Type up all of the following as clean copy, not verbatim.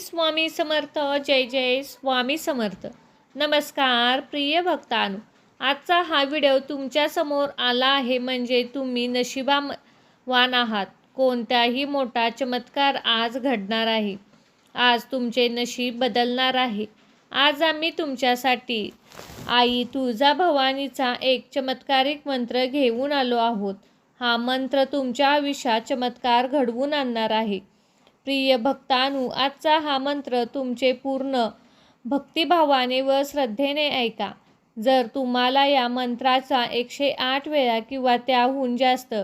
स्वामी समर्थ. जय जय स्वामी समर्थ. नमस्कार प्रिय भक्तांनो, आजचा हा व्हिडिओ तुमच्यासमोर आला आहे म्हणजे तुम्ही नशिबावान आहात. कोणताही मोठा चमत्कार आज घडणार आहे. आज तुमचे नशीब बदलणार आहे. आज आम्ही तुमच्यासाठी आई तुळजाभवानीचा एक चमत्कारिक मंत्र घेऊन आलो आहोत. हा मंत्र तुमच्या आयुष्यात चमत्कार घडवून आणणार आहे. प्रिय भक्तांनो, आजचा हा मंत्र तुमचे पूर्ण भक्तिभावाने व श्रद्धेने ऐका. जर तुम्हाला या मंत्राचा 108 वेळा किंवा त्याहून जास्त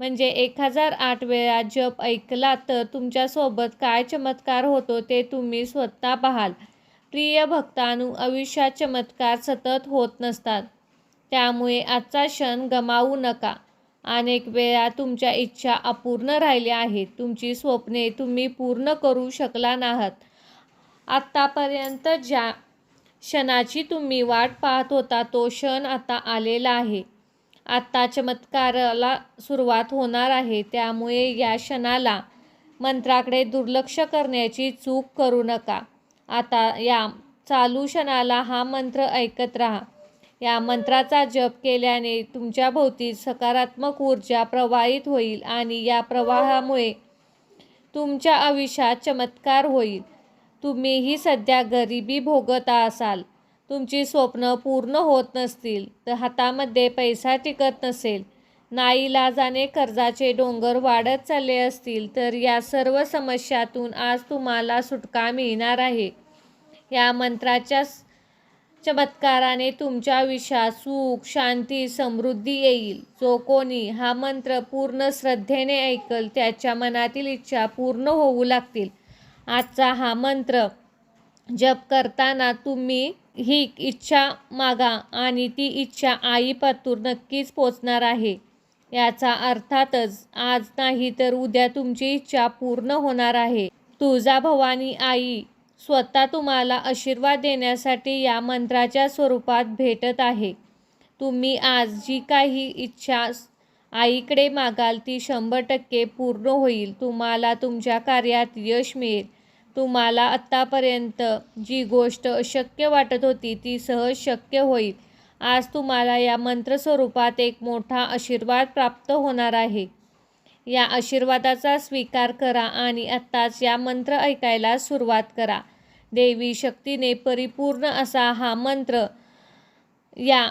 म्हणजे 1008 वेळा जप ऐकला तर तुमच्यासोबत काय चमत्कार होतो ते तुम्ही स्वतः पाहाल. प्रिय भक्तांनो, आयुष्यात चमत्कार सतत होत नसतात. त्यामुळे आजचा क्षण गमावू नका. अनेक वेळा तुमच्या इच्छा अपूर्ण राहिल्या आहेत. तुमची स्वप्ने तुम्ही पूर्ण करू शकला नाहीत. आत्तापर्यंत ज्या क्षणाची तुम्ही वाट पाहत होता तो क्षण आता आलेला आहे. आता चमत्काराला सुरुवात होणार आहे. त्यामुळे या क्षणाला मंत्राकडे दुर्लक्ष करण्याची चूक करू नका. आता या चालू क्षणाला हा मंत्र ऐकत राहा. या मंत्राचा जप केल्याने तुमच्या भोवती सकारात्मक ऊर्जा प्रवाहित होईल आणि या प्रवाहामुळे तुमच्या आयुष्यात चमत्कार होईल. तुम्हीही सध्या गरिबी भोगत असाल, तुमची स्वप्न पूर्ण होत नसतील, तर हातामध्ये पैसा टिकत नसेल, नाईलाजाने कर्जाचे डोंगर वाढत चालले असतील, तर या सर्व समस्यातून आज तुम्हाला सुटका मिळणार आहे. या मंत्राच्या चमत्काराने तुमच्या आयुष्यात सुख, शांती, समृद्धी येईल. जो कोणी हा मंत्र पूर्ण श्रद्धेने ऐकल त्याच्या मनातील इच्छा पूर्ण होऊ लागतील. आजचा हा मंत्र जप करताना तुम्ही ही इच्छा मागा आणि ती इच्छा आई पातूर नक्कीच पोचणार आहे. याचा अर्थातच आज नाही तर उद्या तुमची इच्छा पूर्ण होणार आहे. तुळजाभवानी आई स्वतः तुम्हाला आशीर्वाद देण्यासाठी या मंत्राच्या स्वरूपात भेटत आहे. तुम्ही आज जी काही इच्छा आईकडे मागाल ती 100% पूर्ण होईल. तुम्हाला तुमच्या कार्यात यश मिळेल. तुम्हाला आत्तापर्यंत जी गोष्ट अशक्य वाटत होती ती सहज शक्य होईल. आज तुम्हाला या मंत्र स्वरूपात एक मोठा आशीर्वाद प्राप्त होणार आहे. या आशीर्वादाचा स्वीकार करा आणि आत्ताच या मंत्र ऐकायला सुरुवात करा. देवी शक्तीने परिपूर्ण असा हा मंत्र, या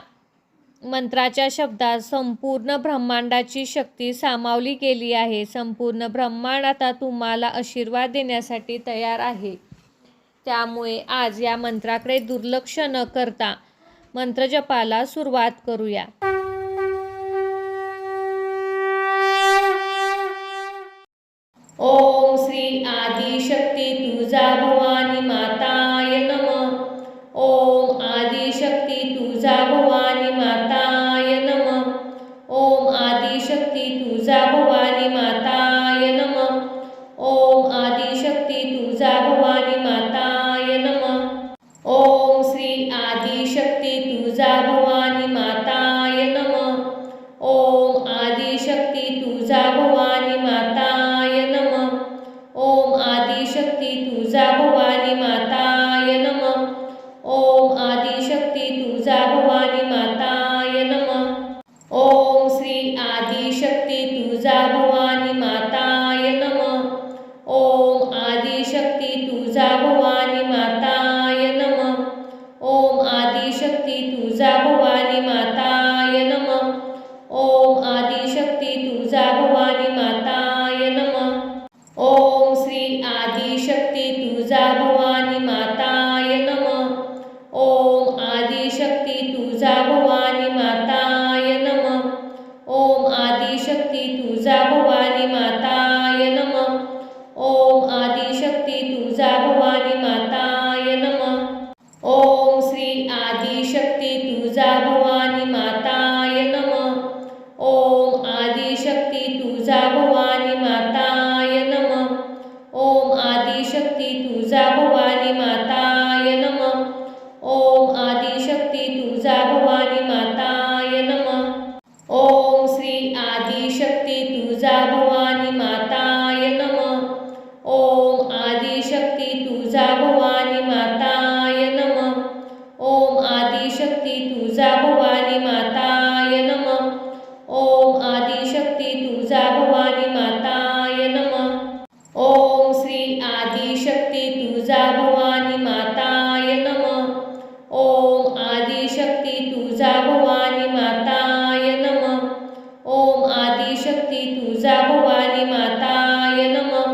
मंत्राच्या शब्दात संपूर्ण ब्रह्मांडाची शक्ती सामावली गेली आहे. संपूर्ण ब्रह्मांड आता तुम्हाला आशीर्वाद देण्यासाठी तयार आहे. त्यामुळे आज या मंत्राकडे दुर्लक्ष न करता मंत्रजपाला सुरुवात करूया. ओम श्री आदिशक्ती तुळजाभवानी माताय नमः. ओम आदिशक्ती तुळजाभवानी माताय नमः. ओम आदिशक्ती तुळजाभवानी माताय नमः. ओम आदिशक्ती तुळजाभवानी माताय नमः. ओम श्री आदिशक्ती तुळजाभवानी माताय नमः. ओम आदिशक्ती तुळजाभवानी माताय नमः. ओम आदिशक्ती तुळजाभवानी माताय नमः. ओम आदिशक्ती तुळजाभवानी माताय नमः. ओम श्री आदिशक्ती तुळजाभवानी माताय नमः. ओम आदिशक्ती तुळजाभवानी माताय नमः. ओम आदिशक्ती तुळजाभवानी माताय नमः. ओम आदिशक्ती तुळजाभवानी माताय नमः. ओम श्री आदिशक्ती तुळजाभवानी माताय नमः. ओम आदिशक्ती तुळजाभवानी माताय नमः. ओम आदिशक्ती तुळजाभवानी माताय नमः. ओम आदिशक्ती तुळजाभवानी माताय नमः. ओम श्री आदिशक्ती तुळजाभवानी माताय नमः. ओम आदिशक्ती तुळजाभवानी माताय नमः. ओम आदिशक्ती तुळजाभवानी माताय नमः. ओम आदिशक्ती तुळजाभवानी माताय नमः. ओम श्री आदिशक्ती तुळजाभवानी माताय नमः. ओम आदिशक्ती तुळजाभवानी तुळजा भवानी माताय नमः। ओम श्री आदिशक्ती तुळजा भवानी माताय नमः। ओम आदिशक्ती तुळजा भवानी माताय नमः। ओम आदिशक्ती तुळजा भवानी माताय नमः।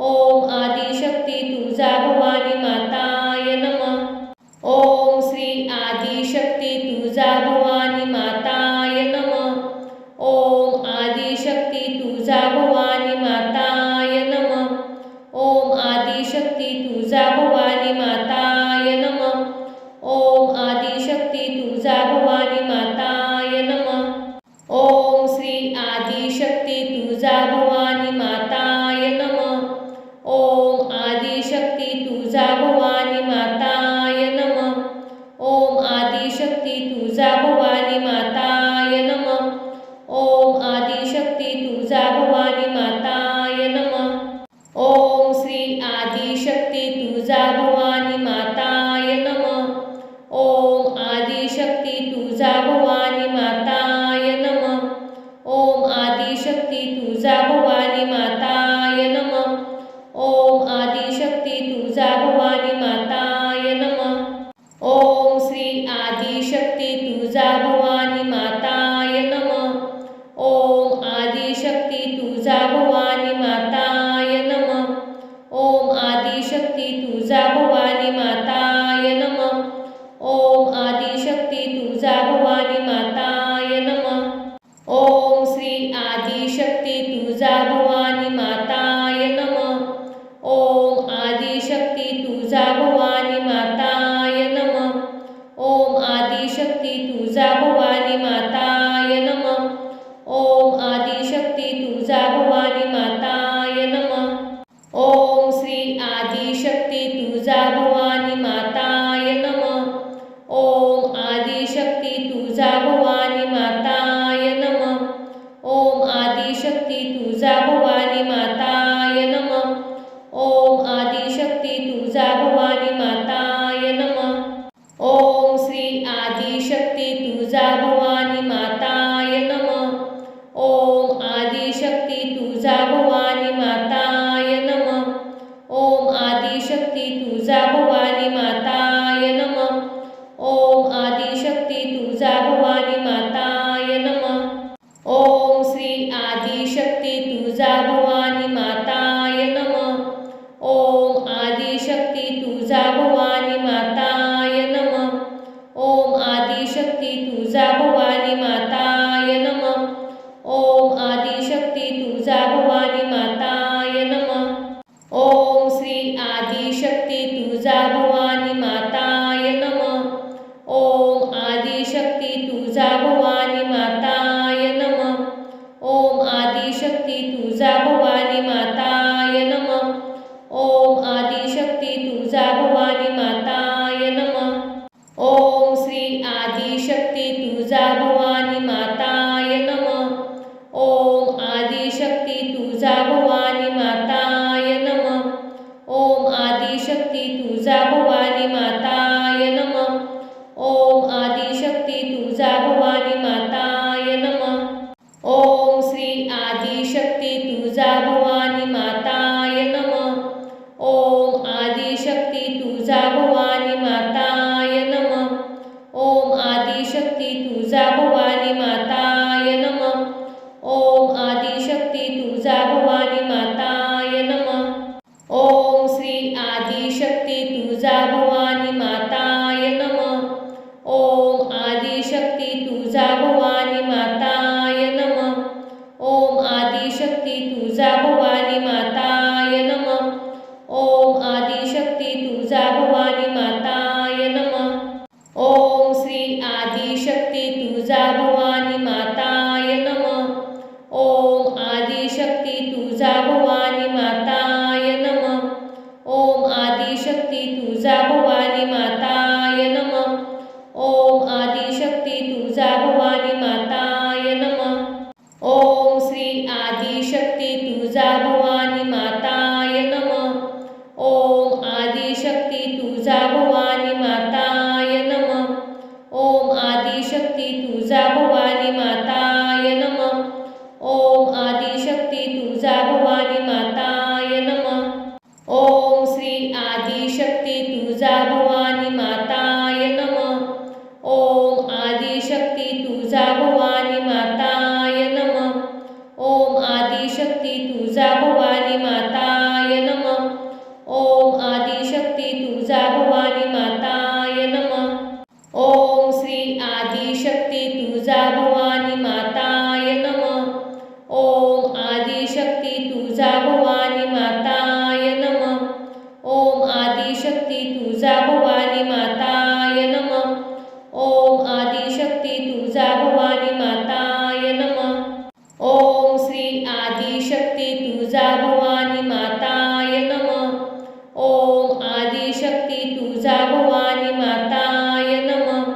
ओम आदिशक्ती तुळजा भवानी माताय नमः। ओम श्री आदिशक्ती तुळजा भवानी माताय नमः। ओम आदिशक्ती तुळजा भवानी माताय नमः। ओम आदिशक्ती तुळजा भवानी माताय नमः। ओम आदिशक्ती तुळजा भवानी माताय नमः। ओम श्री आदिशक्ती तुळजा भवानी माताय नमः। ओम आदिशक्ती तुळजा भवानी माताय नमः। ओम आदिशक्ती तुळजा भवानी माताय नमः। ओम आदिशक्ती तुळजा भवानी माताय नमः। ओम श्री आदिशक्ती तुळजा भवानी माताय नमः। ओम आदिशक्ती तुळजा भवानी माताय नमः। ओम आदिशक्ती तुळजा भवानी माताय नमः। ओम आदिशक्ती तुळजा भवानी माताय नमः। ओम श्री आदिशक्ती तुळजा भवानी माताय नमः। ओम आदिशक्ती तुळजा भवानी माताय नमः। ओम आदिशक्ती तुळजा भवानी माताय नमः। ओम आदिशक्ती तुळजा भवानी माताय नमः। ओम श्री आदिशक्ती तुळजा भवानी माताय नमः। ओम आदिशक्ती तुळजा भवानी माताय नमः। ओम आदिशक्ती तुळजा भवानी माताय नमः। ओम आदिशक्ती तुळजा भवानी माताय नमः। ओम श्री आदिशक्ती तुळजा भवानी माताय नमः। ओम आदिशक्ती तुळजा भवानी माताय नमः। ओम आदिशक्ती तुळजा भवानी माताय नमः। ओम आदिशक्ती तुळजा भवानी माताय नमः। ओम श्री आदिशक्ती तुळजा भवानी माताय नमः। ओम आदिशक्ती तुळजा भवानी माताय नमः। ओम आदिशक्ती तुळजा भवानी माताय नमः। ओम आदिशक्ती तुळजा भवानी माताय नमः। ओम श्री आदिशक्ती तुळजा भवानी माताय नमः। ओम आदिशक्ती तुळजा भवानी माताय नमः। ओम आदिशक्ती तुळजा भवानी माताय नमः। ओम आदिशक्ती तुळजा भवानी माताय नमः। ओम श्री आदिशक्ती तुळजा भवानी माताय नमः। ओम आदिशक्ती तुळजा भवानी माताय नमः। ओम आदिशक्ती तुळजा भवानी माताय नमः। ओम आदिशक्ती तुळजा भवानी माताय नमः। ओम श्री आदिशक्ती तुळजा भवानी माताय नमः। ओम आदिशक्ती तुळजा भवानी माताय नमः। ओम आदिशक्ती तुळजा भवानी माताय नमः। ओम आदिशक्ती तुळजा भवानी माताय नमः। ओम श्री आदिशक्ती तुळजा भवानी माताय नमः। ओम आदिशक्ती तुळजा भवानी माताय नमः। ओम आदिशक्ती तुळजा भवानी माताय नमः। ओम आदिशक्ती तुळजा भवानी माताय नमः। ओम श्री आदिशक्ती तुळजा भवानी माताय नमः। ओम आदिशक्ती तुळजा भवानी माताय नमः। ओम आदिशक्ती तुळजा भवानी माताय नमः। ओम आदिशक्ती तुळजा भवानी माताय नमः। ओम श्री आदिशक्ती तुळजा भवानी माताय नमः। ओम आदिशक्ती तुळजा भवानी माताय नमः। ओम आदिशक्ती तुळजा भवानी माताय नमः। ओम आदिशक्ती तुळजा भवानी माताय नमः। ओम श्री आदिशक्ती तुळजा भवानी माताय नमः। ओम आदिशक्ती तुळजा भवानी माताय नमः। ओम आदिशक्ती तुळजा भवानी माताय नमः। ओम आदि तुळजा भवानी माताय नमः। ओम आदिशक्ती तुळजा भवानी माताय नमः। ओम श्री आदिशक्ती तुळजा भवानी माताय नमः। ओम आदिशक्ती तुळजा भवानी माताय नमः। ओम आदिशक्ती तुळजा भवानी माताय नमः। ओम आदिशक्ती तुळजा भवानी माताय नमः। ओम श्री आदिशक्ती तुळजा भवानी माताय नमः। ओम आदिशक्ती तुळजा भवानी माताय नमः।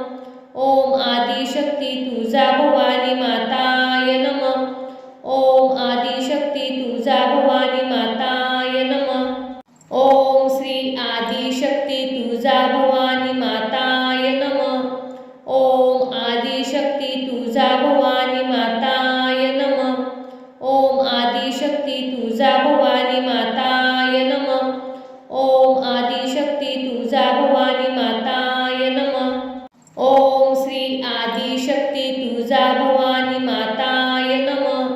ओम आदिशक्ती तुळजा भवानी माताय नमः। ओम आदिशक्ती तुळजा भवानी माताय नमः। ओम श्री आदिशक्ती तुळजा भवानी माताय नमः। ओम आदिशक्ती तुळजा भवानी माताय नमः। ओम आदिशक्ती तुळजा भवानी माताय नमः। ओम आदिशक्ती तुळजा भवानी माताय नमः। ओम श्री आदिशक्ती तुळजा भवानी माताय नमः।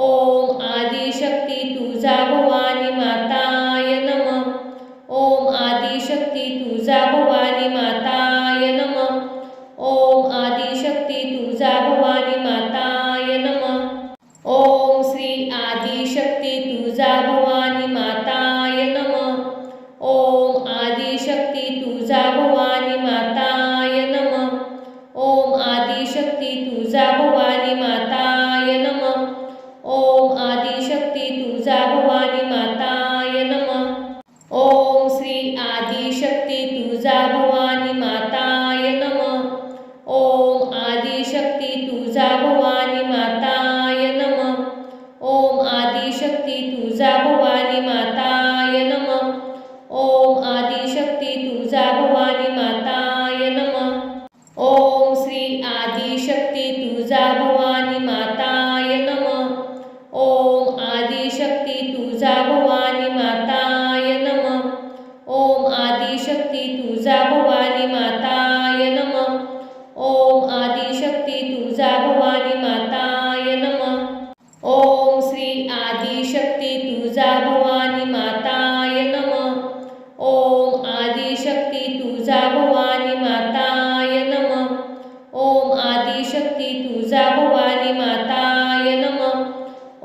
ओम आदिशक्ती तुळजा भवानी माताय नमः। ओम आदिशक्ती तुळजा भवानी माताय नमः। ओम आदिशक्ती तुळजा भवानी माताय नमः। ओम श्री आदिशक्ती तुळजा भवानी माताय नमः। ओम आदिशक्ती तुळजा भवानी माताय नमः। ओम आदिशक्ती तुळजा भवानी माताय नमः। ओम आदिशक्ती तुळजा भवानी माताय नमः। ओम श्री आदिशक्ती तुळजा भवानी माताय नमः। ओम आदिशक्ती तुळजा भवानी माताय नमः। ओम आदिशक्ती तुळजा भवानी माताय नमः। ओम आदिशक्ती तुळजा भवानी माताय नमः। ओम श्री आदिशक्ती तुळजा भवानी माताय नमः। ओम आदिशक्ती तुळजा भवानी माताय नमः। ओम आदिशक्ती तुळजा भवानी माताय नमः। ओम आदिशक्ती तुळजा भवानी माताय नमः। ओम श्री आदिशक्ती तुळजा भवानी माताय नमः। ओम आदिशक्ती तुळजा भवानी माताय नमः। ओम आदिशक्ती तुळजा भवानी माताय नमः।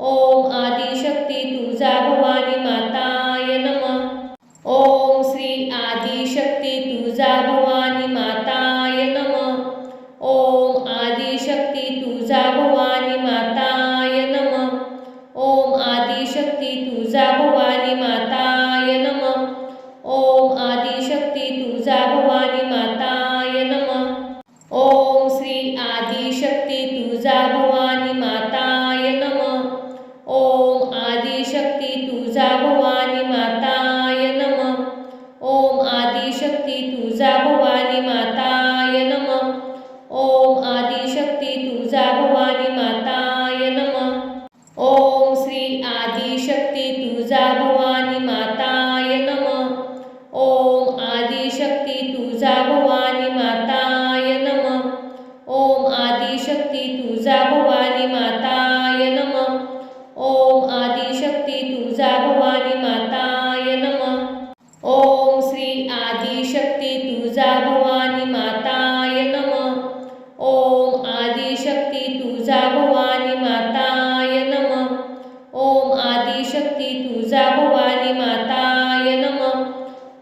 ओम आदिशक्ती तुळजा भवानी माताय नमः। ओम श्री आदिशक्ती तुळजा भवानी माताय नमः। ओम आदिशक्ती तुळजा भवानी माताय नमः। ओम आदिशक्ती तुळजा भवानी माताय नमः। ओम आदिशक्ती तुळजा भवानी माताय नमः। ओम श्री आदिशक्ती तुळजा भवानी माताय नमः। ओम आदिशक्ती तुळजा भवानी माताय नमः। ओम आदिशक्ती तुळजा भवानी माताय नमः। ओम आदिशक्ती तुळजा भवानी माताय नमः। ओम श्री आदिशक्ती तुळजा भवानी माताय नमः। ओम आदिशक्ती तुळजा भवानी माताय नमः। ओम आदिशक्ती तुळजा भवानी माताय नमः। ओम आदिशक्ती तुळजा भवानी माताय नमः। ओम श्री आदिशक्ती तुळजा भवानी माताय नमः। ओम आदिशक्ती तुळजा भवानी माताय नमः। ओम आदिशक्ती तुळजा भवानी माताय नमः।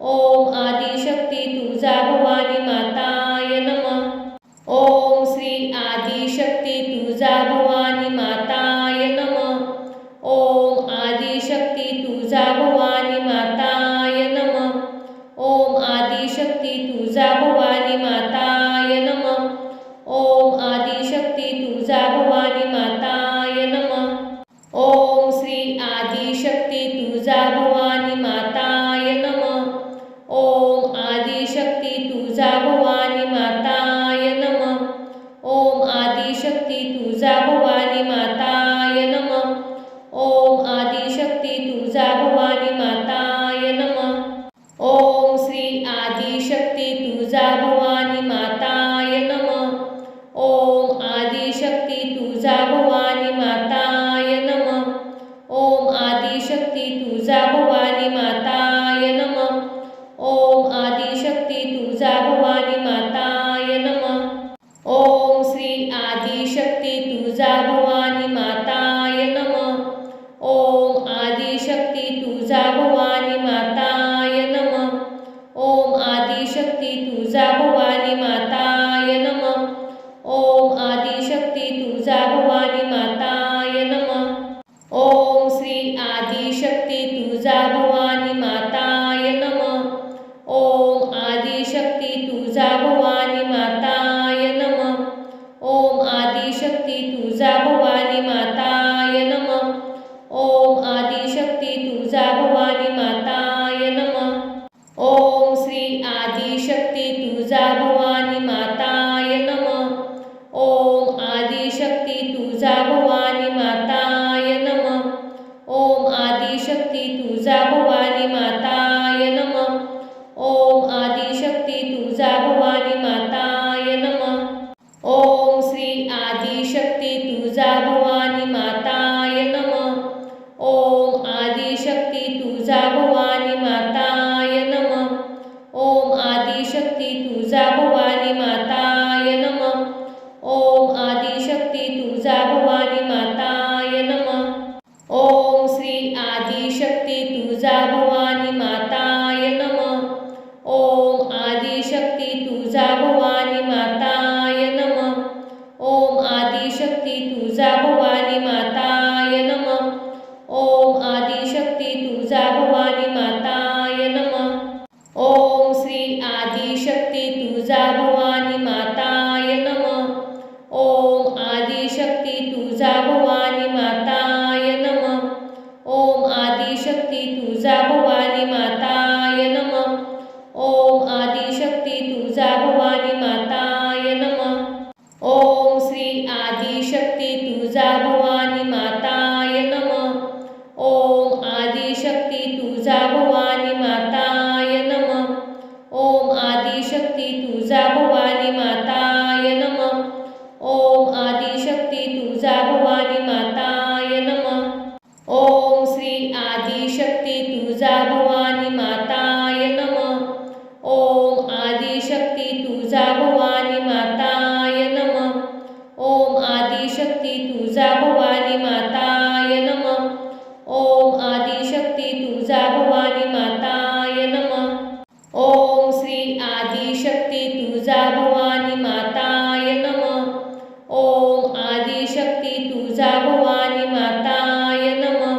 ओम आदिशक्ती तुळजा भवानी माताय नमः। ओम श्री आदिशक्ती तुळजा भवानी माताय नमः। ओम आदिशक्ती तुळजा भवानी माताय नमः। ओम आदिशक्ती तुळजा भवानी माताय नमः। ओम आदिशक्ती तुळजा भवानी माताय नमः। ओम श्री आदिशक्ती तुळजा भवानी माताय नमः। ओम आदिशक्ती तुळजा भवानी माताय नमः। ओम आदिशक्ती तुळजा भवानी माताय नमः। ओम आदिशक्ती तुळजा भवानी माताय नमः। ओम श्री आदिशक्ती तुळजा भवानी माताय नमः। ओम आदिशक्ती तुळजा भवानी माताय नमः। ओम आदि तुळजा भवानी माताय नमः। ओम आदिशक्ती तुळजा भवानी माताय नमः। ओम श्री आदिशक्ती तुळजा भवानी माताय नमः। ओम आदिशक्ती तुळजा भवानी माताय नमः। ओम आदिशक्ती तुळजा भवानी माताय नमः। ओम आदिशक्ती तुळजा भवानी माताय नमः। ओम श्री आदिशक्ती तुळजा भवानी माताय नमः। ओम आदिशक्ती तुळजा भवानी माताय नमः। ओम आदिशक्ती तुळजा भवानी माताय नमः। ओम आदिशक्ती तुळजा भवानी माताय नमः। ओम श्री आदिशक्ती तुळजा भवानी माताय नमः। ओम आदिशक्ती तुळजा भवानी माताय नमः। ओम आदिशक्ती तुळजा भवानी माताय नमः। ओम आदिशक्ती तुळजा भवानी माताय नमः। ओम श्री आदिशक्ती तुळजा भवानी माताय नमः। ओम आदिशक्ती तुळजा भवानी माताय नमः। ओम आदिशक्ती तुळजा भवानी माताय नमः। ओम आदिशक्ती तुळजा भवानी माताय नमः। ओम श्री आदिशक्ती तुळजा भवानी माताय नमः। ओम आदिशक्ती तुळजा भवानी माताय नमः। ओम आदिशक्ती तुळजा भवानी माताय नमः। ओम आदिशक्ती तुळजा भवानी माताय नमः। ओम श्री आदिशक्ती तुळजा भवानी माताय नमः। ओम आदिशक्ती तुळजा भवानी माताय नमः। ओम आदिशक्ती तुळजा भवानी माताय नमः। ओम आदिशक्ती तुळजा भवानी माताय नमः। ओम श्री आदिशक्ती तुळजा भवानी माताय नमः। ओम आदिशक्ती तुळजा भवानी माताय नमः। ओम आदिशक्ती तुळजा भवानी माताय नमः। ओम आदिशक्ती तुळजा भवानी माताय नमः। ओम श्री आदिशक्ती तुळजा भवानी माताय नमः। ओम आदिशक्ती तुळजा भवानी माताय नमः। ओम आदिशक्ती तुळजा भवानी माताय नमः। ओम आदिशक्ती तुळजा भवानी माताय नमः। ओम श्री आदिशक्ती तुळजा भवानी माताय नमः। ओम आदिशक्ती तुळजा भवानी माताय नमः।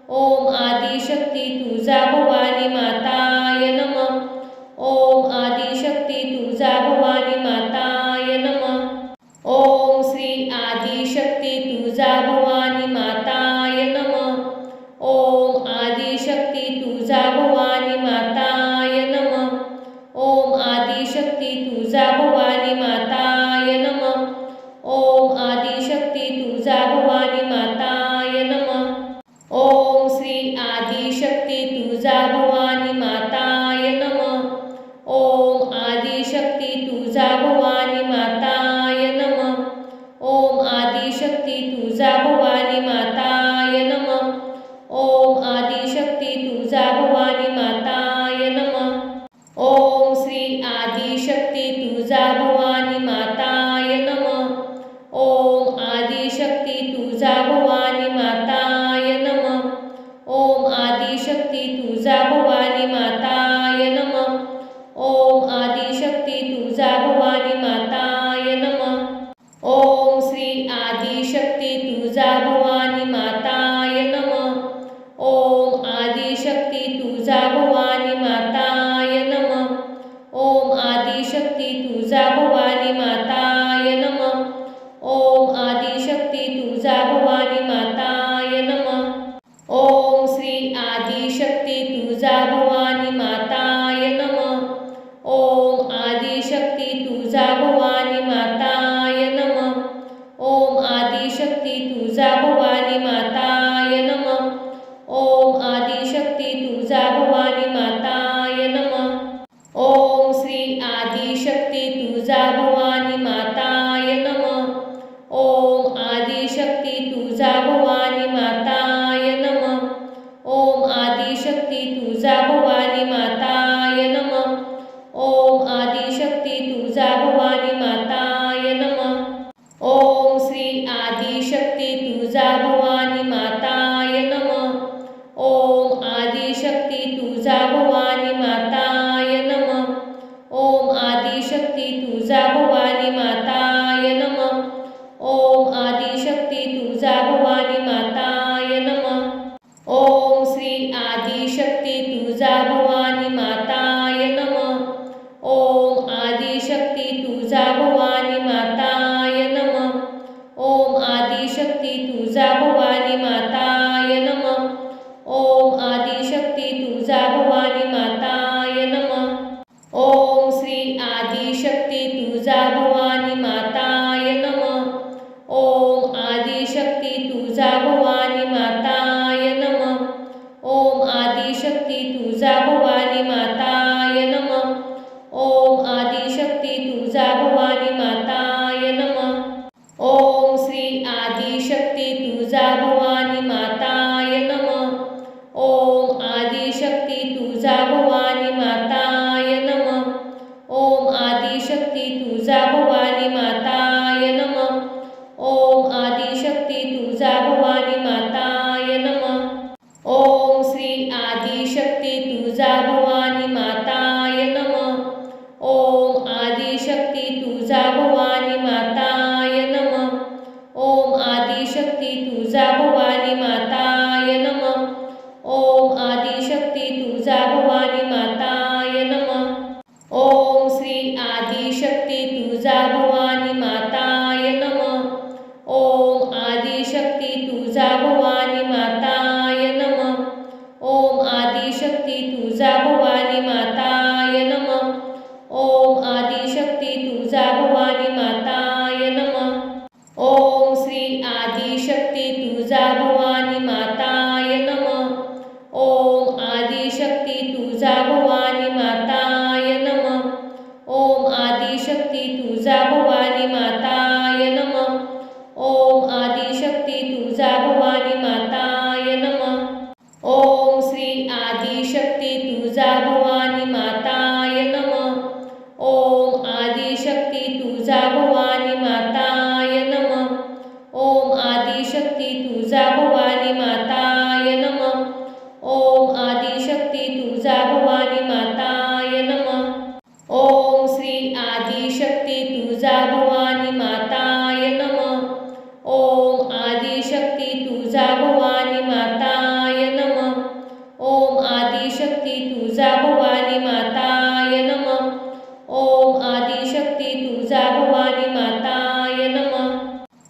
ओम आदिशक्ती तुळजा भवानी माताय नमः। ओम आदिशक्ती तुळजा भवानी माताय नमः। ओम श्री आदिशक्ती तुळजा भवानी माताय नमः। ओम आदिशक्ती तुळजा भवानी माताय नमः। ओम आदिशक्ती तुळजा भवानी माताय नमः। ओम आदिशक्ती तुळजा भवानी माताय नमः। ओम श्री आदिशक्ती तुळजा भवानी माताय नमः। ओम आदिशक्ती तुळजा भवानी माताय नमः। ओम आदिशक्ती तुळजा भवानी माताय नमः। ओम आदिशक्ती तुळजा भवानी माताय नमः। ओम श्री आदिशक्ती तुळजा भवानी माताय नमः। ओम आदिशक्ती तुळजा भवानी माताय नमः। ओम आदिशक्ती तुळजा भवानी माताय नमः। ओम आदिशक्ती तुळजा भवानी माताय नमः। ओम श्री आदिशक्ती तुळजा भवानी माताय नमः। ओम आदिशक्ती तुळजा भवानी माताय नमः। ओम आदिशक्ती तुळजा भवानी माताय नमः। ओम आदिशक्ती तुळजा भवानी माताय नमः। ओम श्री आदिशक्ती तुळजा भवानी माताय नमः। ओम आदिशक्ती तुळजा भवानी माताय नमः। ओम आदिशक्ती तुळजा भवानी माताय नमः। ओम आदिशक्ती तुळजा भवानी माताय नमः। ओम श्री आदिशक्ती तुळजा भवानी माताय नमः। ओम आदिशक्ती तुळजा भवानी माताय नमः। ओम आदि तुळजा भवानी माताय नमः. ओम आदिशक्ती तुळजा भवानी माताय नमः. ओम आदिशक्ती तुळजा भवानी माताय नमः. ओम श्री आदिशक्ती तुळजा भवानी माताय नमः. ओम आदिशक्ती तुळजा भवानी माताय नमः. ओम आदिशक्ती तुळजा भवानी माताय नमः. ओम आदिशक्ती तुळजा भवानी माताय नमः. ओम श्री आदिशक्ती तुळजा भवानी माताय नमः. ओम आदिशक्ती तुळजा भवानी माताय नमः. ओम आदिशक्ती तुळजा भवानी माताय नमः. ओम आदिशक्ती तुळजा भवानी माताय नमः. ओम श्री आदिशक्ती तुळजा भवानी माताय नमः. ओम आदिशक्ती तुळजा भवानी माताय नमः. ओम आदिशक्ती तुळजा भवानी माताय नमः. ओम आदिशक्ती तुळजा भवानी माताय नमः. ओम श्री आदिशक्ती तुळजा भवानी माताय नमः. ओम आदिशक्ती तुळजा भवानी माताय नमः. ओम आदिशक्ती तुळजा भवानी माताय नमः. ओम आदिशक्ती तुळजा भवानी माताय नमः. ओम श्री आदिशक्ती तुळजा भवानी माताय नमः. ओम आदिशक्ती तुळजा भवानी माताय नमः. ओम आदिशक्ती तुळजा भवानी माताय नमः. ओम आदिशक्ती तुळजा भवानी माताय नमः. ओम श्री आदिशक्ती तुळजा भवानी माताय नमः. ओम आदिशक्ती तुळजा भवानी माताय नमः. ओम आदिशक्ती तुळजा भवानी माताय नमः. ओम आदिशक्ती तुळजा भवानी माताय नमः. ओम श्री आदिशक्ती तुळजा भवानी माताय नमः. ओम आदिशक्ती तुळजा भवानी माताय नमः. ओम आदिशक्ती तुळजा भवानी माताय नमः. ओम आदिशक्ती तुळजा भवानी माताय नमः. ओम श्री आदिशक्ती तुळजा भवानी माताय नमः. ओम आदिशक्ती तुळजा भवानी माताय नमः. ओम आदिशक्ती तुळजा भवानी माताय नमः. ओम आदिशक्ती तुळजा भवानी माताय नमः.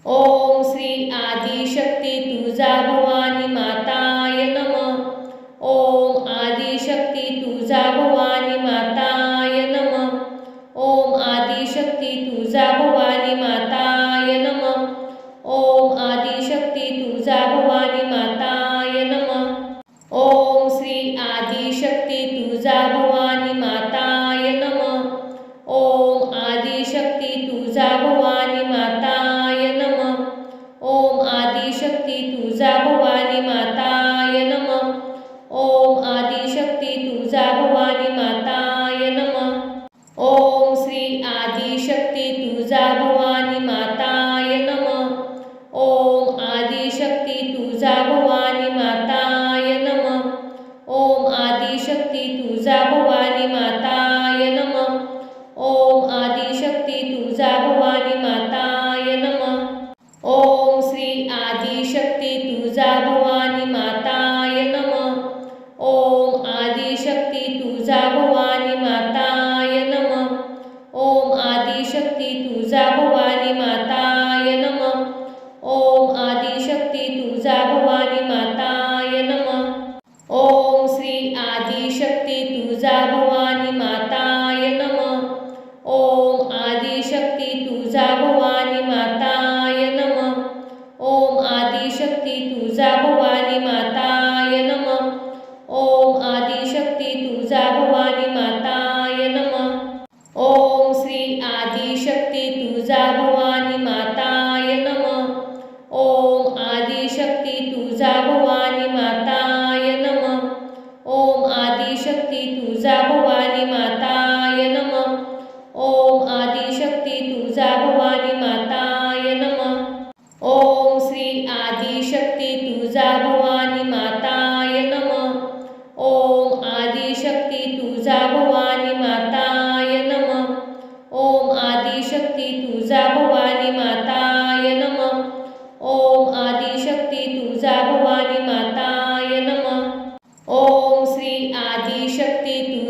ओम श्री आदिशक्ती तुळजा भवानी माताय नमः. ओम आदिशक्ती तुळजा भवानी माताय नमः. ओम आदिशक्ती तुळजा भवानी माताय नमः. ओम आदिशक्ती तुळजा भवानी माताय नमः. ओम श्री आदिशक्ती तुळजा भवानी माताय नमः. ओम आदिशक्ती तुळजा भवानी माताय नमः. ओम आदिशक्ती तुळजा भवानी माताय नमः. ओम आदिशक्ती तुळजा भवानी माताय नमः. ओम श्री आदिशक्ती तुळजा भवानी माताय नमः. ओम आदिशक्ती तुळजा भवानी माताय नमः. ओम आदिशक्ती तुळजा भवानी माताय नमः. ओम आदिशक्ती तुळजा भवानी माताय नमः. ओम श्री आदिशक्ती तुळजा भवानी माताय नमः. ओम आदिशक्ती तुळजा भवानी माताय नमः. ओम आदिशक्ती तुळजा भवानी माताय नमः. ओम आदिशक्ती तुळजा भवानी माताय नमः. ओम श्री आदिशक्ती तुळजा भवानी माताय नमः. ओम आदिशक्ती तुळजा भवानी माताय नमः. ओम आदिशक्ती तुळजा भवानी माताय नमः. ओम आदिशक्ती तुळजा भवानी माताय नमः. ओम श्री आदिशक्ती तुळजा भवानी माताय नमः. ओम आदिशक्ती तुळजा भवानी माताय नमः. ओम आदिशक्ती तुळजा भवानी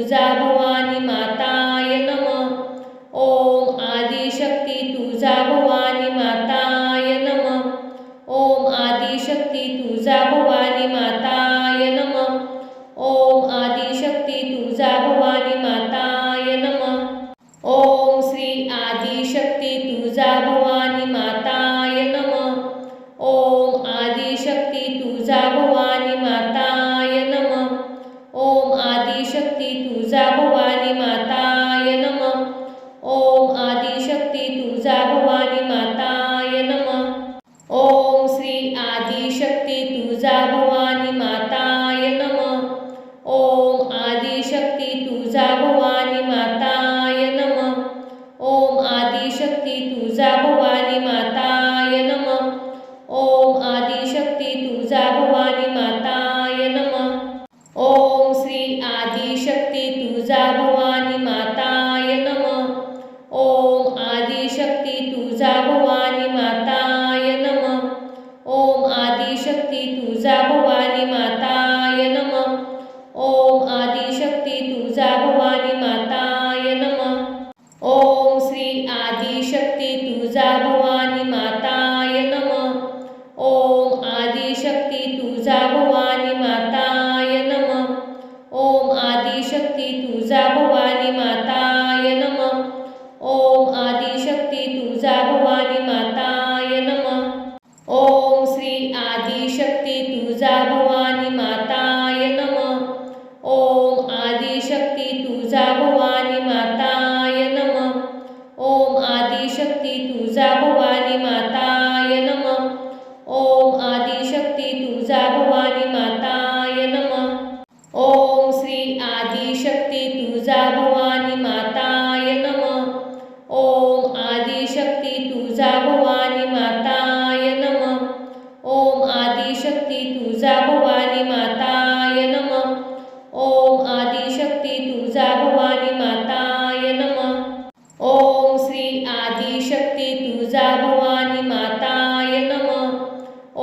तुळजा भवानी माताय नमः। ओम आदिशक्ती तुळजा भवानी माताय नमः। ओम आदिशक्ती तुळजा भवानी माताय नमः। ओम आदिशक्ती तुळजा भवानी माताय नमः। ओम श्री आदिशक्ती तुळजा भवानी माताय नमः। ओम आदिशक्ती तुळजा भवानी माताय नमः। ओम आदिशक्ती तुळजा भवानी माताय नमः। ओम आदिशक्ती तुळजा भवानी माताय नमः। ओम श्री आदिशक्ती तुळजा भवानी माताय नमः। ओम आदिशक्ती तुळजा भवानी माताय नमः। ओम आदिशक्ती तुळजा भवानी माताय नमः। ओम आदिशक्ती तुळजा भवानी माताय नमः। ओम श्री आदिशक्ती तुळजा भवानी माताय नमः। ओम आदिशक्ती तुळजा भवानी माताय नमः। ओम आदिशक्ती तुळजा भवानी माताय नमः। ओम आदिशक्ती तुळजा भवानी माताय नमः। ओम श्री आदिशक्ती तुळजा भवानी माताय नमः। ओम आदिशक्ती तुळजा भवानी माताय नमः। ओम आदिशक्ती तुळजा भवानी माताय नमः। ओम आदिशक्ती तुळजा भवानी माताय नमः। ओम श्री आदिशक्ती तुळजा भवानी माताय नमः। ओम आदिशक्ती तुळजा भवानी माताय नमः। ओम आदिशक्ती तुळजा भवानी माताय नमः। ओम आदिशक्ती तुळजा भवानी माताय नमः। ओम श्री आदिशक्ती तुळजा भवानी माताय नमः। ओम आदिशक्ती तुळजा भवानी माताय नमः। ओम आदिशक्ती तुळजा भवानी माताय नमः। ओम आदिशक्ती तुळजा भवानी माताय नमः। ओम श्री आदिशक्ती तुळजा भवानी माताय नमः।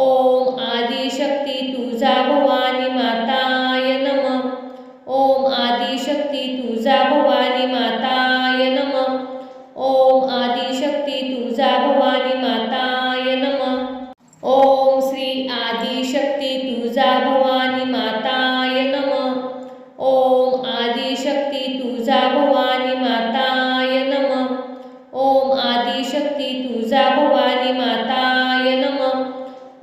ओम आदिशक्ती तुळजा भवानी माताय नमः। ओम आदिशक्ती तुळजा भवानी माताय नमः। ओम आदिशक्ती तुळजा भवानी माताय नमः। ओम श्री आदिशक्ती तुळजा भवानी माताय नमः। ओम आदिशक्ती तुळजा भवानी माताय नमः। ओम आदिशक्ती तुळजा भवानी माताय नमः।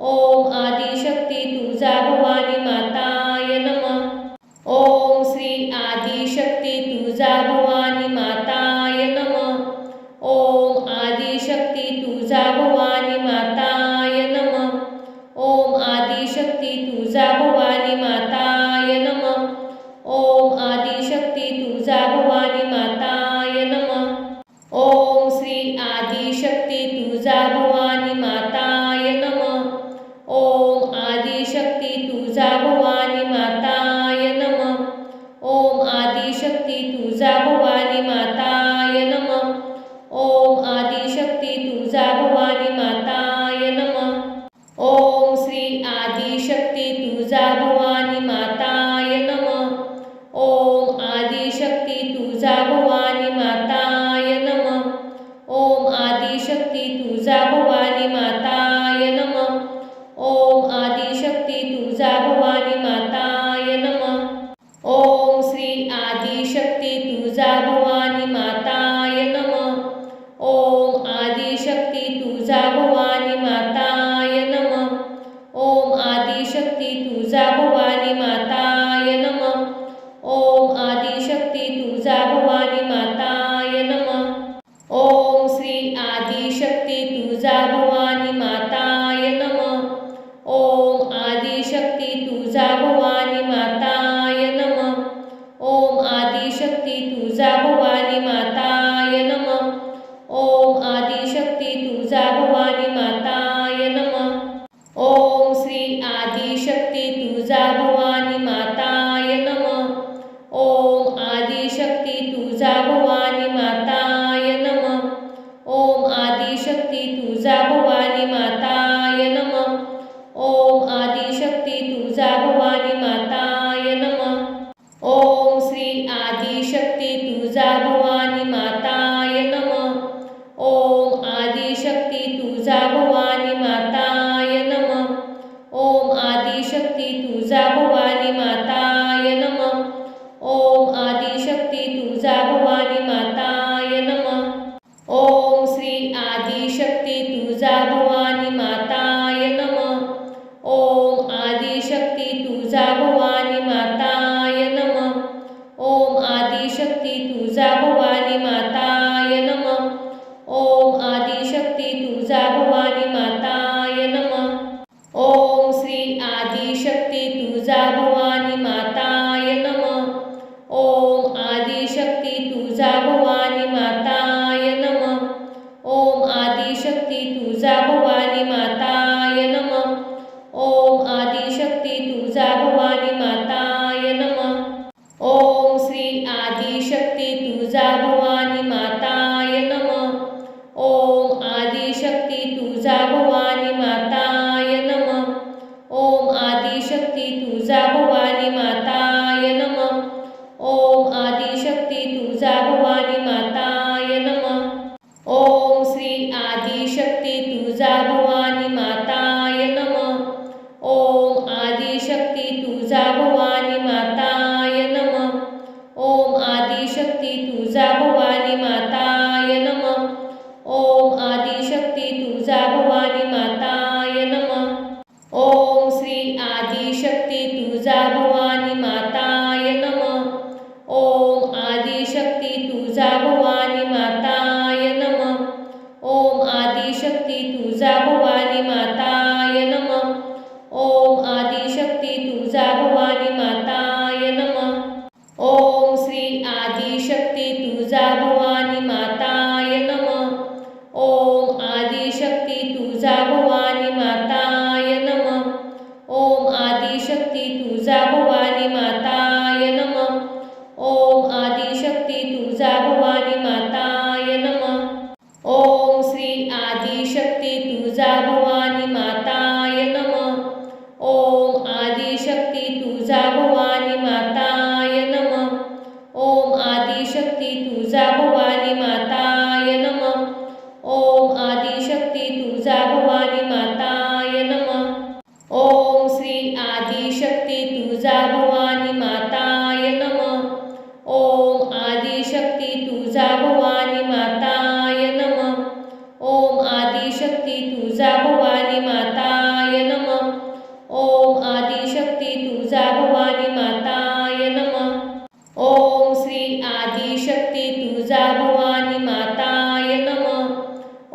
ओम आदिशक्ती तुळजा भवानी माताय नमः। ओम श्री आदिशक्ती तुळजा भवानी माताय नमः। ओम आदिशक्ती तुळजा भवानी माताय नमः। ओम आदिशक्ती तुळजा भवानी माताय नमः। ओम आदिशक्ती तुळजा भवानी माताय नमः। ओम श्री आदिशक्ती तुळजा भवानी माताय नमः। ओम आदिशक्ती तुळजा भवानी माताय नमः। ओम आदिशक्ती तुळजा भवानी माताय नमः। ओम आदिशक्ती तुळजा भवानी माताय नमः। ओम श्री आदिशक्ती तुळजा भवानी माताय नमः। ओम आदिशक्ती तुळजा भवानी माताय नमः। ओम आदिशक्ती तुळजा भवानी माताय नमः। ओम आदिशक्ती तुळजा भवानी माताय नमः। ओम श्री आदिशक्ती तुळजा भवानी माताय नमः। ओम आदिशक्ती तुळजा भवानी माताय नमः। ओम आदिशक्ती तुळजा भवानी माताय नमः। ओम आदिशक्ती तुळजा भवानी माताय नमः। ओम श्री आदिशक्ती तुळजा भवानी माताय नमः। ओम आदिशक्ती तुळजा भवानी माताय नमः। ओम आदिशक्ती तुळजा भवानी माताय नमः। ओम आदिशक्ती तुळजा भवानी माताय नमः। ओम श्री आदिशक्ती तुळजा भवानी माताय नमः। ओम आदिशक्ती तुळजा भवानी माताय नमः। ओम आदिशक्ती तुळजा भवानी माताय नमः। ओम आदिशक्ती तुळजा भवानी माताय नमः। ओम श्री आदि तुळजा भवानी माताय नमः। ओम आदिशक्ती तुळजा भवानी माताय नमः। ओम आदिशक्ती तुळजा भवानी माताय नमः। ओम आदिशक्ती तुळजा भवानी माताय नमः। ओम श्री आदिशक्ती तुळजा भवानी माताय नमः। ओम आदिशक्ती तुळजा भवानी माताय नमः। ओम आदिशक्ती तुळजा भवानी माताय नमः। ओम आदिशक्ती तुळजा भवानी माताय नमः। ओम श्री आदिशक्ती तुळजा भवानी माताय नमः। ओम आदिशक्ती तुळजा भवानी माताय नमः। ओम आदिशक्ती तुळजा भवानी माताय नमः। ओम आदिशक्ती तुळजा भवानी माताय नमः। ओम श्री आदिशक्ती तुळजा भवानी माताय नमः। ओम आदिशक्ती तुळजा भवानी माताय नमः। ओम आदिशक्ती तुळजा भवानी माताय नमः। ओम आदिशक्ती तुळजा भवानी माताय नमः। ओम श्री आदिशक्ती तुळजा भवानी माताय नमः। ओम आदिशक्ती तुळजा भवानी माताय नमः। ओम आदिशक्ती तुळजा भवानी माताय नमः। ओम आदिशक्ती तुळजा भवानी माताय नमः। ओम श्री आदिशक्ती तुळजा भवानी माताय नमः। ओम आदिशक्ती तुळजा भवानी माताय नमः। ओम आदिशक्ती तुळजा भवानी माताय नमः। ओम आदिशक्ती तुळजा भवानी माताय नमः। ओम श्री आदिशक्ती तुळजा भवानी माताय नमः। ओम आदिशक्ती तुळजा भवानी माताय नमः। ओम आदिशक्ती तुळजा भवानी माताय नमः। ओम आदिशक्ती तुळजा भवानी माताय नमः। ओम श्री आदिशक्ती तुळजा भवानी माताय नमः। ओम आदिशक्ती तुळजा भवानी माताय नमः। ओम आदिशक्ती तुळजा भवानी माताय नमः। ओम आदिशक्ती तुळजा भवानी माताय नमः। ओम श्री आदिशक्ती तुळजा भवानी माताय नमः। ओम आदिशक्ती तुळजा भवानी माताय नमः। ओम आदिशक्ती तुळजा भवानी माताय नमः। ओम आदिशक्ती तुळजा भवानी माताय नमः। ओम श्री आदिशक्ती तुळजा भवानी माताय नमः।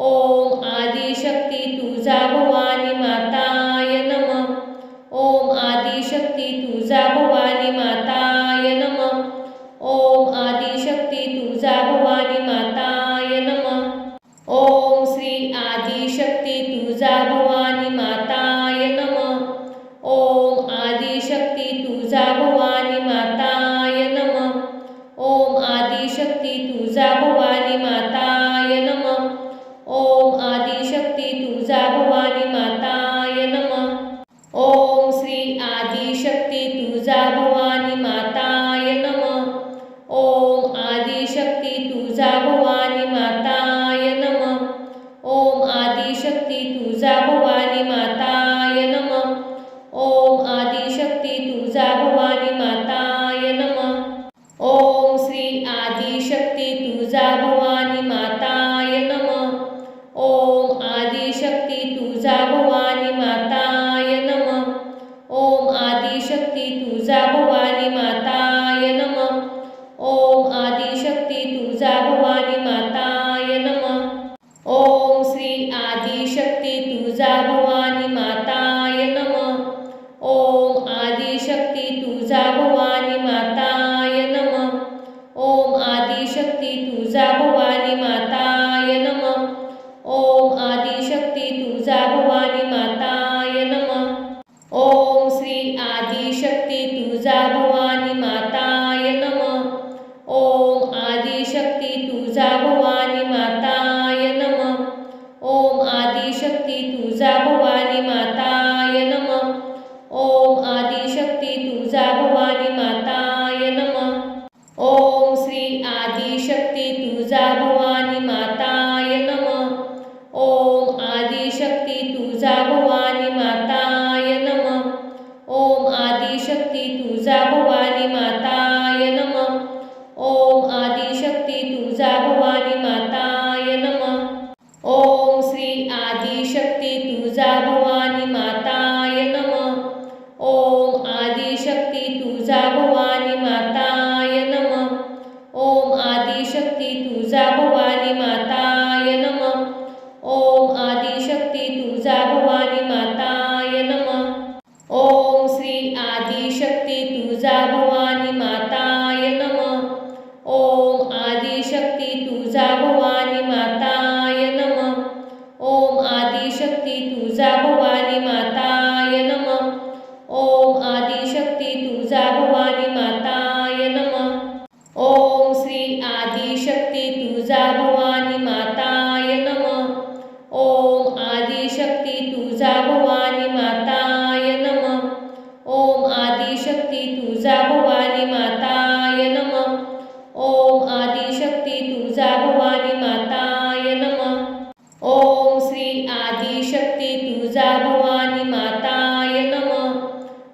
ओम आदिशक्ती तुळजा भवानी माताय नमः। ओम आदिशक्ती तुळजा भवानी माताय नमः। ओम आदिशक्ती तुळजा भवानी माताय नमः। ओम श्री आदिशक्ती तुळजा भवानी माताय नमः। ओम आदिशक्ती तुळजा भवानी माताय नमः। ओम आदिशक्ती तुळजा भवानी माताय नमः। ओम आदिशक्ती तुळजा भवानी माताय नमः। ओम श्री आदिशक्ती तुळजा भवानी माताय नमः। ओम आदिशक्ती तुळजा भवानी माताय नमः। ओम आदिशक्ती तुळजा भवानी माताय नमः। ओम आदिशक्ती तुळजा भवानी माताय नमः। ओम श्री आदिशक्ती तुळजा भवानी माताय नमः। ओम आदिशक्ती तुळजा भवानी माताय नमः। ओम आदिशक्ती तुळजा भवानी माताय नमः। ओम आदिशक्ती तुळजा भवानी माताय नमः। ओम श्री आदिशक्ती तुळजा भवानी माताय नमः। ओम आदिशक्ती तुळजा भवानी माताय नमः। ओम आदिशक्ती तुळजा भवानी माताय नमः। ओम आदिशक्ती तुळजा भवानी माताय नमः। ओम श्री आदिशक्ती तुळजा भवानी माताय नमः। ओम आदिशक्ती तुळजा भवानी माताय नमः। ओम आदिशक्ती तुळजा भवानी माताय नमः। ओम आदिशक्ती तुळजा भवानी माताय नमः। ओम श्री आदि ओम आदिशक्ती तुळजा भवानी माताय नमः. ओम आदिशक्ती तुळजा भवानी माताय नमः. ओम श्री आदिशक्ती तुळजा भवानी माताय नमः. ओम आदिशक्ती तुळजा भवानी माताय नमः. ओम आदिशक्ती तुळजा भवानी माताय नमः. ओम आदिशक्ती तुळजा भवानी माताय नमः. ओम श्री आदिशक्ती तुळजा भवानी माताय नमः. ओम आदिशक्ती तुळजा भवानी माताय नमः. ओम आदिशक्ती तुळजा भवानी माताय नमः. ओम आदिशक्ती तुळजा भवानी माताय नमः. ओम श्री आदिशक्ती तुळजा भवानी माताय नमः. ओम आदिशक्ती तुळजा भवानी माताय नमः. ओम आदिशक्ती तुळजा भवानी माताय नमः. ओम आदिशक्ती तुळजा भवानी माताय नमः. ओम श्री आदिशक्ती तुळजा भवानी माताय नमः.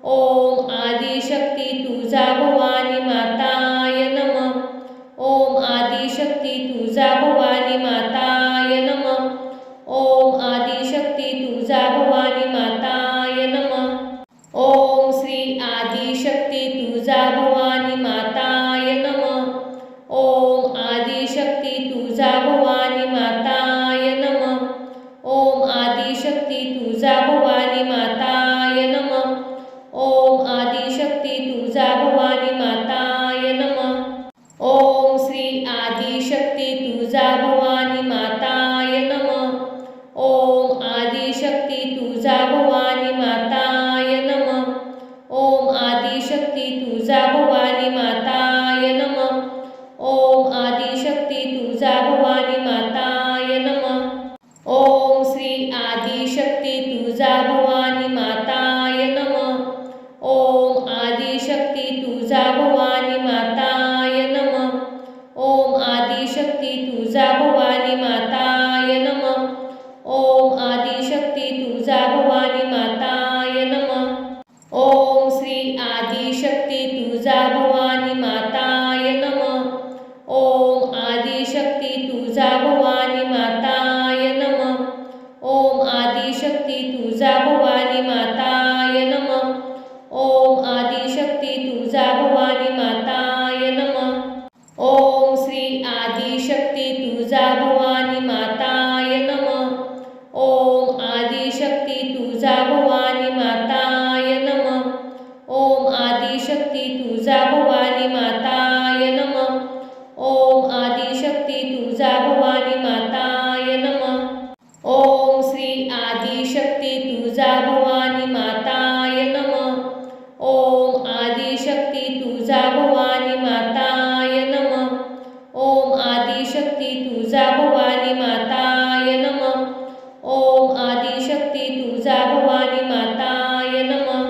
ओम आदिशक्ती तुळजा भवानी माताय नमः. ओम आदिशक्ती तुळजा भवानी माताय नमः. ओम आदिशक्ती तुळजा भवानी माताय नमः. ओम श्री आदिशक्ती तुळजा भवानी माताय नमः. ओम आदिशक्ती तुळजा भवानी माताय नमः. ओम आदिशक्ती तुळजा भवानी माताय नमः. ओम आदिशक्ती तुळजा भवानी माताय नमः. ओम श्री आदिशक्ती तुळजा भवानी माताय नमः. ओम आदिशक्ती तुळजा भवानी माताय नमः. ओम आदिशक्ती तुळजा भवानी माताय नमः. ओम आदिशक्ती तुळजा भवानी माताय नमः. ओम श्री आदिशक्ती तुळजा भवानी माताय नमः. ओम आदिशक्ती तुळजा भवानी माताय नमः. ओम आदिशक्ती तुळजा भवानी माताय नमः. ओम आदिशक्ती तुळजा भवानी माताय नमः. ओम श्री आदिशक्ती तुळजा भवानी माताय नमः. ओम आदिशक्ती तुळजा भवानी माताय नमः. ओम आदिशक्ती तुळजा भवानी माताय नमः. ओम आदिशक्ती तुळजा भवानी माताय नमः. ओम श्री आदिशक्ती तुळजा भवानी माताय नमः. ओम आदिशक्ती तुळजा भवानी माताय नमः. ओम आदिशक्ती तुळजा भवानी माताय नमः. ओम आदिशक्ती तुळजा भवानी माताय नमः. ओम श्री आदिशक्ती तुळजा भवानी माताय नमः. ओम आदिशक्ती तुळजा भवानी माताय नमः. ओम आदिशक्ती तुळजा भवानी माताय नमः. ओम आदिशक्ती तुळजा भवानी माताय नमः.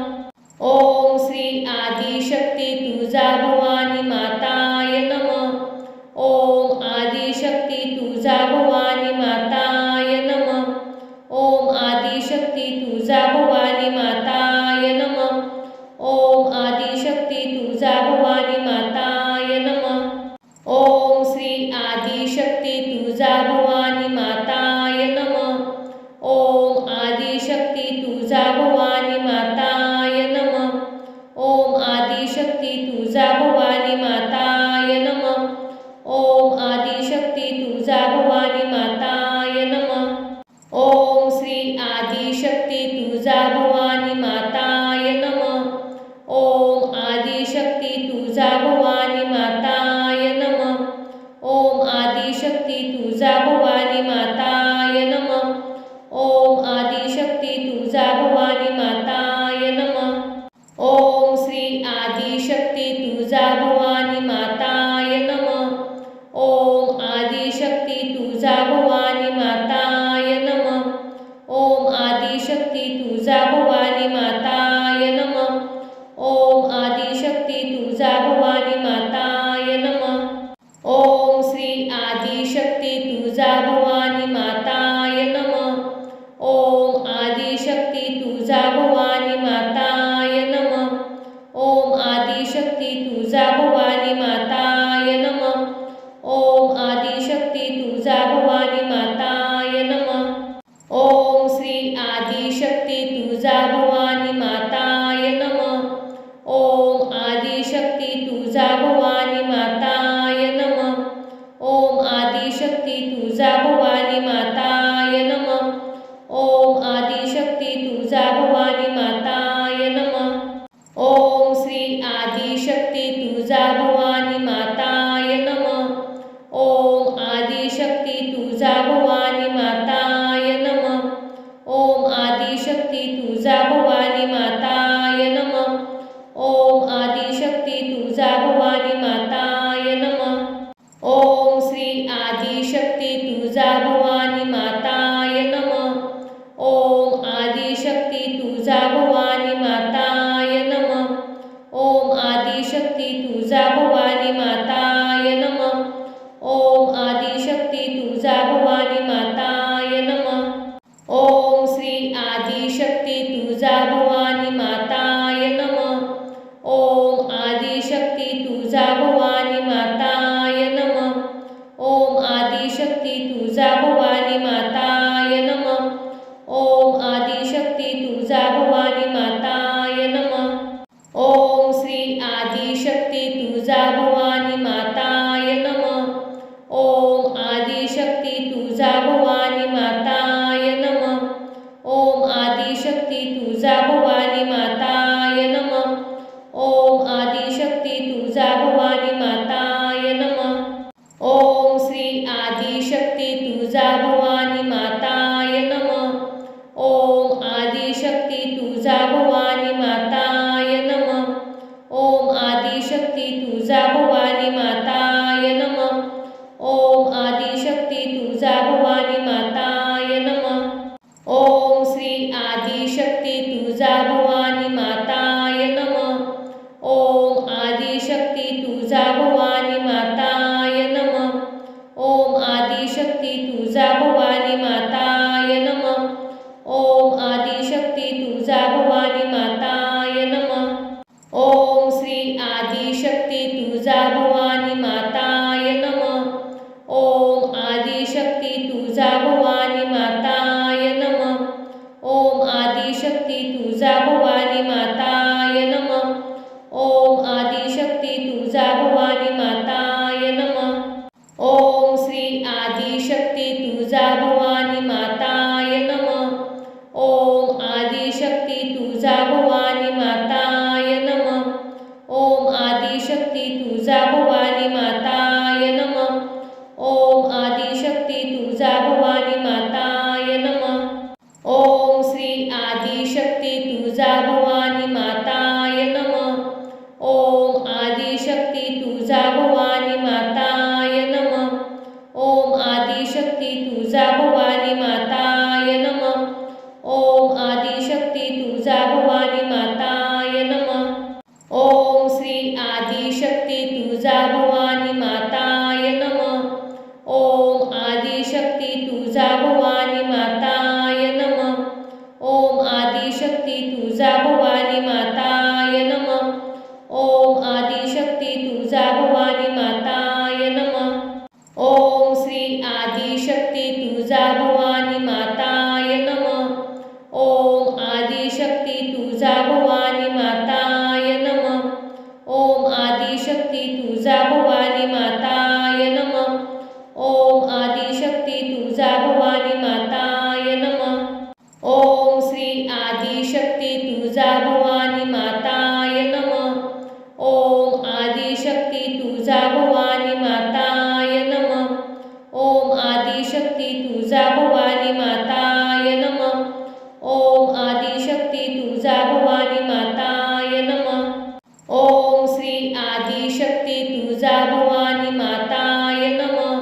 ओम श्री आदिशक्ती तुळजा भवानी माताय नमः. ओम आदिशक्ती तुळजा भवानी माताय नमः. ओम आदिशक्ती तुळजा भवानी माताय नमः. ओम आदिशक्ती तुळजा भवानी माताय नमः. ओम श्री आदिशक्ती तुळजा भवानी माताय नमः. ओम आदिशक्ती तुळजा भवानी माताय नमः. ओम आदिशक्ती तुळजा भवानी माताय नमः. ओम आदिशक्ती तुळजा भवानी माताय नमः. ओम श्री आदिशक्ती तुळजा भवानी माताय नमः. ओम आदिशक्ती तुळजा भवानी माताय नमः. ओम आदिशक्ती तुळजा भवानी माताय नमः. ओम आदिशक्ती तुळजा भवानी माताय नमः. ओम श्री आदिशक्ती तुळजा भवानी माताय नमः. ओम आदिशक्ती तुळजा भवानी माताय नमः. ओम आदिशक्ती तुळजा भवानी माताय नमः. ओम आदिशक्ती तुळजा भवानी माताय नमः. ओम श्री आदिशक्ती तुळजा भवानी माताय नमः. ओम आदिशक्ती तुळजा भवानी माताय नमः. तुळजा भवानी माताय नमः. ओम आदिशक्ती तुळजा भवानी माताय नमः. ओम आदिशक्ती तुळजा भवानी माताय नमः. ओम श्री आदिशक्ती तुळजा भवानी माताय नमः. ओम आदिशक्ती तुळजा भवानी माताय नमः. ओम आदिशक्ती तुळजा भवानी माताय नमः. ओम आदिशक्ती तुळजा भवानी माताय नमः. ओम श्री आदिशक्ती तुळजा भवानी माताय नमः. ओम आदिशक्ती तुळजा भवानी माताय नमः. ओम आदिशक्ती तुळजा भवानी माताय नमः. ओम आदिशक्ती तुळजा भवानी माताय नमः. ओम श्री आदिशक्ती तुळजा भवानी माताय नमः. ओम आदिशक्ती तुळजा भवानी माताय नमः. ओम आदिशक्ती तुळजा भवानी माताय नमः. ओम आदिशक्ती तुळजा भवानी माताय नमः. ओम श्री आदिशक्ती तुळजा भवानी माताय नमः. ओम आदिशक्ती तुळजा भवानी माताय नमः. ओम आदिशक्ती तुळजा भवानी माताय नमः. ओम आदिशक्ती तुळजा भवानी माताय नमः. ओम श्री आदिशक्ती तुळजा भवानी माताय नमः. ओम आदिशक्ती तुळजा भवानी माताय नमः. ओम आदिशक्ती तुळजा भवानी माताय नमः. ओम आदिशक्ती तुळजा भवानी माताय नमः. ओम श्री आदिशक्ती तुळजा भवानी माताय नमः. ओम आदिशक्ती तुळजा भवानी माताय नमः. ओम आदिशक्ती तुळजा भवानी माताय नमः. ओम आदिशक्ती तुळजा भवानी माताय नमः. ओम श्री आदिशक्ती तुळजा भवानी माताय नमः. ओम आदिशक्ती तुळजा भवानी माताय नमः. ओम आदिशक्ती तुळजा भवानी माताय नमः. ओम आदिशक्ती तुळजा भवानी माताय नमः. ओम श्री आदिशक्ती तुळजा भवानी माताय नमः. ओम आदिशक्ती तुळजा भवानी माताय नमः. ओम आदिशक्ती तुळजा भवानी माताय नमः. ओम आदिशक्ती तुळजा भवानी माताय नमः. ओम श्री आदिशक्ती तुळजा भवानी माताय नमः. ओम आदिशक्ती तुळजा भवानी माताय नमः. ओम आदिशक्ती तुळजा भवानी माताय नमः. ओम आदिशक्ती तुळजा भवानी माताय नमः. ओम श्री आदिशक्ती तुळजा भवानी माताय नमः. ओम आदिशक्ती तुळजा भवानी माताय नमः. ओम आदिशक्ती तुळजा भवानी माताय नमः. ओम आदिशक्ती तुळजा भवानी माताय नमः. ओम श्री आदिशक्ती तुळजा भवानी माताय नमः. ओम आदिशक्ती तुळजा भवानी माताय नमः. ओम आदिशक्ती तुळजा भवानी माताय नमः. ओम आदिशक्ती तुळजा भवानी माताय नमः. ओम श्री आदिशक्ती तुळजा भवानी माताय नमः. ओम आदिशक्ती तुळजा भवानी माताय नमः. ओम आदिशक्ती तुळजा भवानी माताय नमः. ओम आदिशक्ती तुळजा भवानी माताय नमः. ओम श्री आदिशक्ती तुळजा भवानी माताय नमः.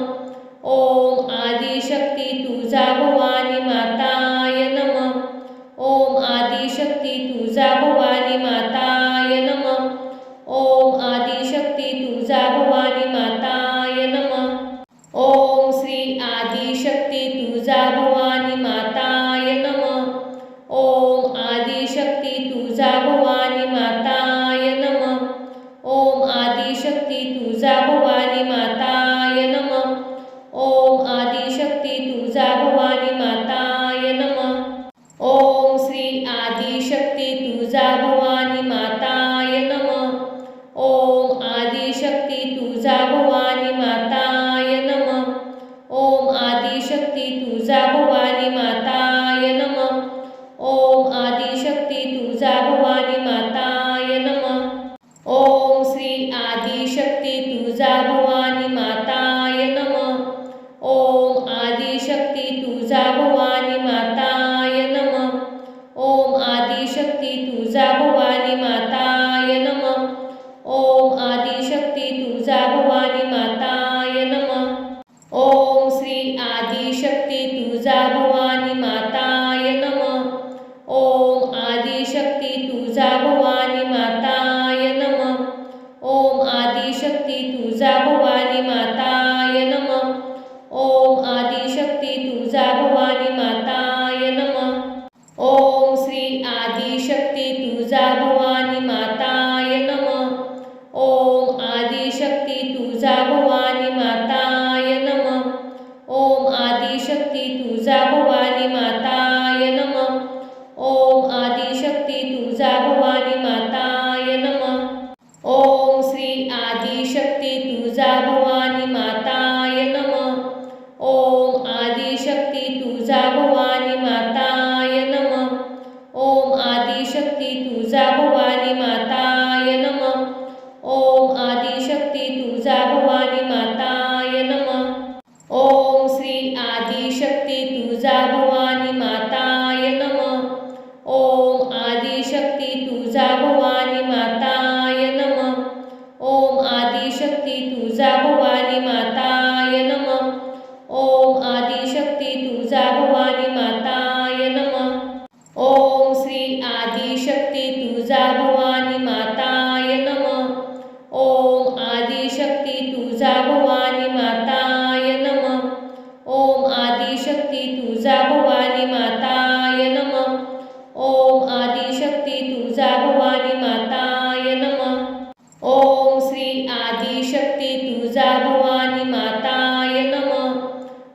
ओम आदिशक्ती तुळजा भवानी माताय नमः. ओम आदिशक्ती तुळजा भवानी माताय नमः. ओम आदिशक्ती तुळजा भवानी माताय नमः. ओम श्री आदिशक्ती तुळजा भवानी माताय नमः. ओम आदिशक्ती तुळजा भवानी माताय नमः. ओम आदिशक्ती तुळजा भवानी माताय नमः. ओम आदिशक्ती तुळजा भवानी माताय नमः. ओम श्री आदिशक्ती तुळजा भवानी माताय नमः. ओम आदिशक्ती तुळजा भवानी माताय नमः. ओम आदिशक्ती तुळजा भवानी माताय नमः. ओम आदिशक्ती तुळजा भवानी माताय नमः. ओम श्री आदिशक्ती तुळजा भवानी माताय नमः. ओम आदिशक्ती तुळजा भवानी माताय नमः. ओम आदिशक्ती तुळजा भवानी माताय नमः. ओम आदिशक्ती तुळजा भवानी माताय नमः. ओम श्री आदिशक्ती तुळजा भवानी माताय नमः. ओम आदिशक्ती तुळजा भवानी माताय नमः. ओम आदिशक्ती तुळजा भवानी माताय नमः. ओम आदिशक्ती तुळजा भवानी माताय नमः. ओम श्री आदिशक्ती तुळजा भवानी माताय नमः. ओम आदिशक्ती तुळजा भवानी माताय नमः. ओम आदिशक्ती तुळजा भवानी माताय नमः. ओम आदिशक्ती तुळजा भवानी माताय नमः. ओम श्री आदिशक्ती तुळजा भवानी माताय नमः. ओम आदिशक्ती तुळजा भवानी माताय नमः. ओम आदिशक्ती तुळजा भवानी माताय नमः. ओम आदिशक्ती तुळजा भवानी माताय नमः. ओम श्री आदिशक्ती तुळजा भवानी माताय नमः. ओम आदिशक्ती तुळजा भवानी माताय नमः. ओम आदिशक्ती तुळजा भवानी माताय नमः. ओम आदिशक्ती तुळजा भवानी माताय नमः. ओम श्री आदिशक्ती तुळजा भवानी माताय नमः. ओम आदिशक्ती तुळजा भवानी माताय नमः. ओम आदिशक्ती तुळजा भवानी माताय नमः. ओम आदिशक्ती तुळजा भवानी माताय नमः. ओम श्री आदिशक्ती तुळजा भवानी माताय नमः.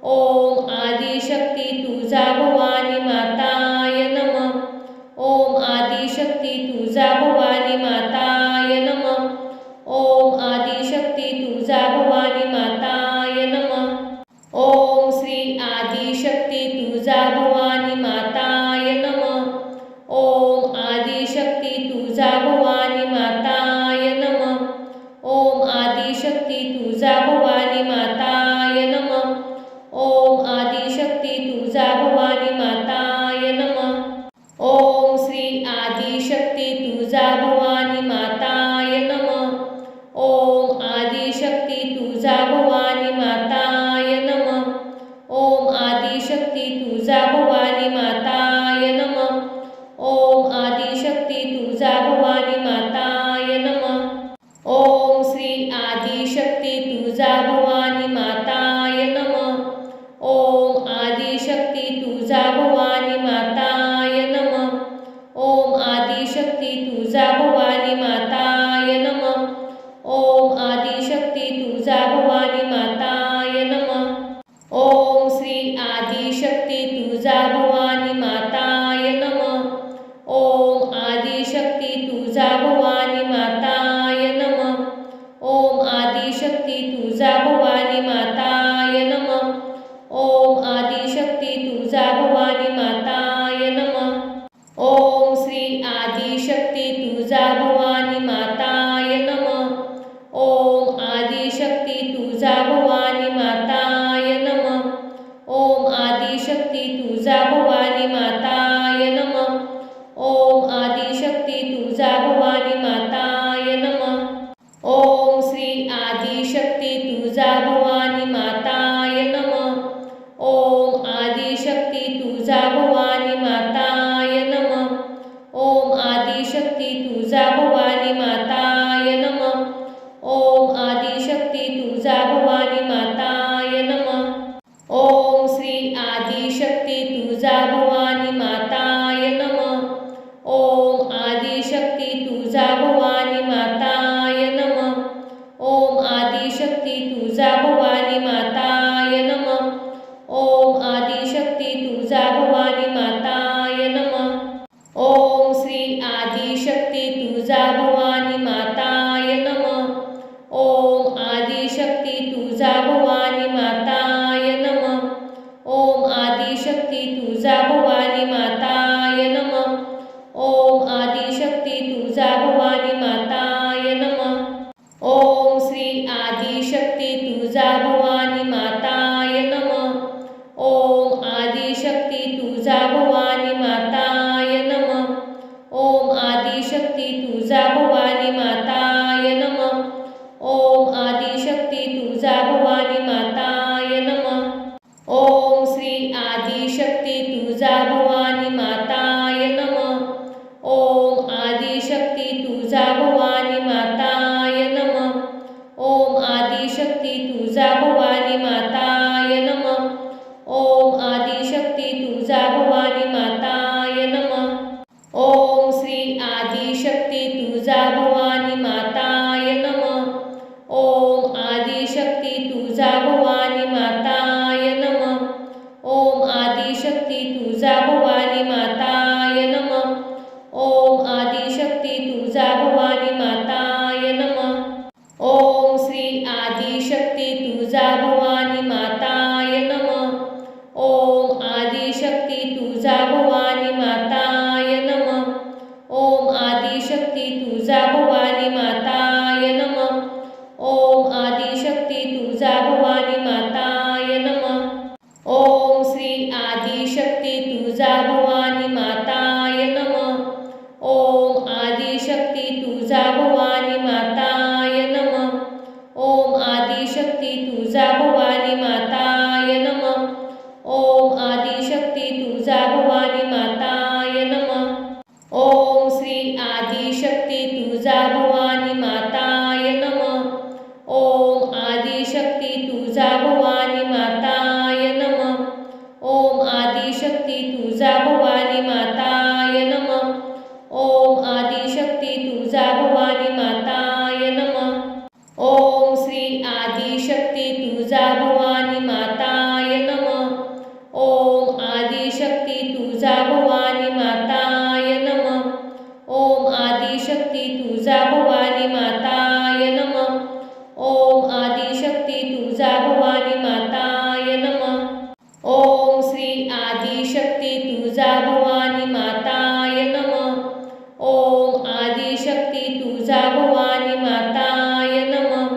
ओम आदिशक्ती तुळजा भवानी माताय नमः. ओम आदिशक्ती तुळजा भवानी माताय नमः. ओम आदिशक्ती तुळजा भवानी माताय नमः. ओम श्री आदिशक्ती तुळजा भवानी माताय नमः. ओम आदिशक्ती तुळजा भवानी माताय नमः. ओम आदिशक्ती तुळजा भवानी माताय नमः. ओम आदिशक्ती तुळजा भवानी माताय नमः. ओम श्री आदिशक्ती तुळजा भवानी माताय नमः. ओम आदिशक्ती तुळजा भवानी माताय नमः. ओम आदिशक्ती तुळजा भवानी माताय नमः. ओम आदिशक्ती तुळजा भवानी माताय नमः. ओम श्री आदिशक्ती तुळजा भवानी माताय नमः. ओम आदिशक्ती तुळजा भवानी माताय नमः. ओम आदिशक्ती तुळजा भवानी माताय नमः. ओम आदिशक्ती तुळजा भवानी माताय नमः. ओम श्री आदिशक्ती तुळजा भवानी माताय नमः. ओम आदिशक्ती तुळजा भवानी माताय नमः. ओम आदिशक्ती तुळजा भवानी माताय नमः. ओम आदिशक्ती तुळजा भवानी माताय नमः. ओम श्री आदिशक्ती तुळजा भवानी माताय नमः. ओम आदिशक्ती तुळजा भवानी माताय नमः. ओम आदिशक्ती तुळजा भवानी माताय नमः. ओम आदिशक्ती तुळजा भवानी माताय नमः. ओम श्री आदिशक्ती तुळजा भवानी माताय नमः. ओम आदिशक्ती तुळजा भवानी माताय नमः. ओम आदिशक्ती तुळजा भवानी माताय नमः. ओम आदिशक्ती तुळजा भवानी माताय नमः. ओम श्री आदिशक्ती तुळजा भवानी माताय नमः. ओम आदिशक्ती तुळजा भवानी माताय नमः. ओम आदिशक्ती तुळजा भवानी तुळजा भवानी माताय नमः। ओम आदिशक्ती तुळजा भवानी माताय नमः। ओम आदिशक्ती तुळजा भवानी माताय नमः। ओम आदिशक्ती तुळजा भवानी माताय नमः। ओम श्री आदिशक्ती तुळजा भवानी माताय नमः। ओम आदिशक्ती तुळजा भवानी माताय नमः। ओम आदिशक्ती तुळजा भवानी माताय नमः। ओम आदिशक्ती तुळजा भवानी माताय नमः। ओम श्री आदिशक्ती तुळजा भवानी माताय नमः। ओम आदिशक्ती तुळजा भवानी माताय नमः। ओम आदिशक्ती तुळजा भवानी माताय नमः। ओम आदिशक्ती तुळजा भवानी माताय नमः। ओम श्री आदिशक्ती तुळजा भवानी माताय नमः। ओम आदिशक्ती तुळजा भवानी माताय नमः। ओम आदिशक्ती तुळजा भवानी माताय नमः। ओम आदिशक्ती तुळजा भवानी माताय नमः। ओम श्री आदिशक्ती तुळजा भवानी माताय नमः। ओम आदिशक्ती तुळजा भवानी माताय नमः। ओम आदिशक्ती तुळजा भवानी माताय नमः। ओम आदिशक्ती तुळजा भवानी माताय नमः। ओम श्री आदिशक्ती तुळजा भवानी माताय नमः। ओम आदिशक्ती तुळजा भवानी माताय नमः। ओम आदिशक्ती तुळजा भवानी माताय नमः। ओम आदिशक्ती तुळजा भवानी माताय नमः। ओम श्री आदिशक्ती तुळजा भवानी माताय नमः। ओम आदिशक्ती तुळजा भवानी माताय नमः। ओम आदिशक्ती तुळजा भवानी माताय नमः। ओम आदिशक्ती तुळजा भवानी माताय नमः। ओम श्री आदिशक्ती तुळजा भवानी माताय नमः। ओम आदिशक्ती तुळजा भवानी माताय नमः।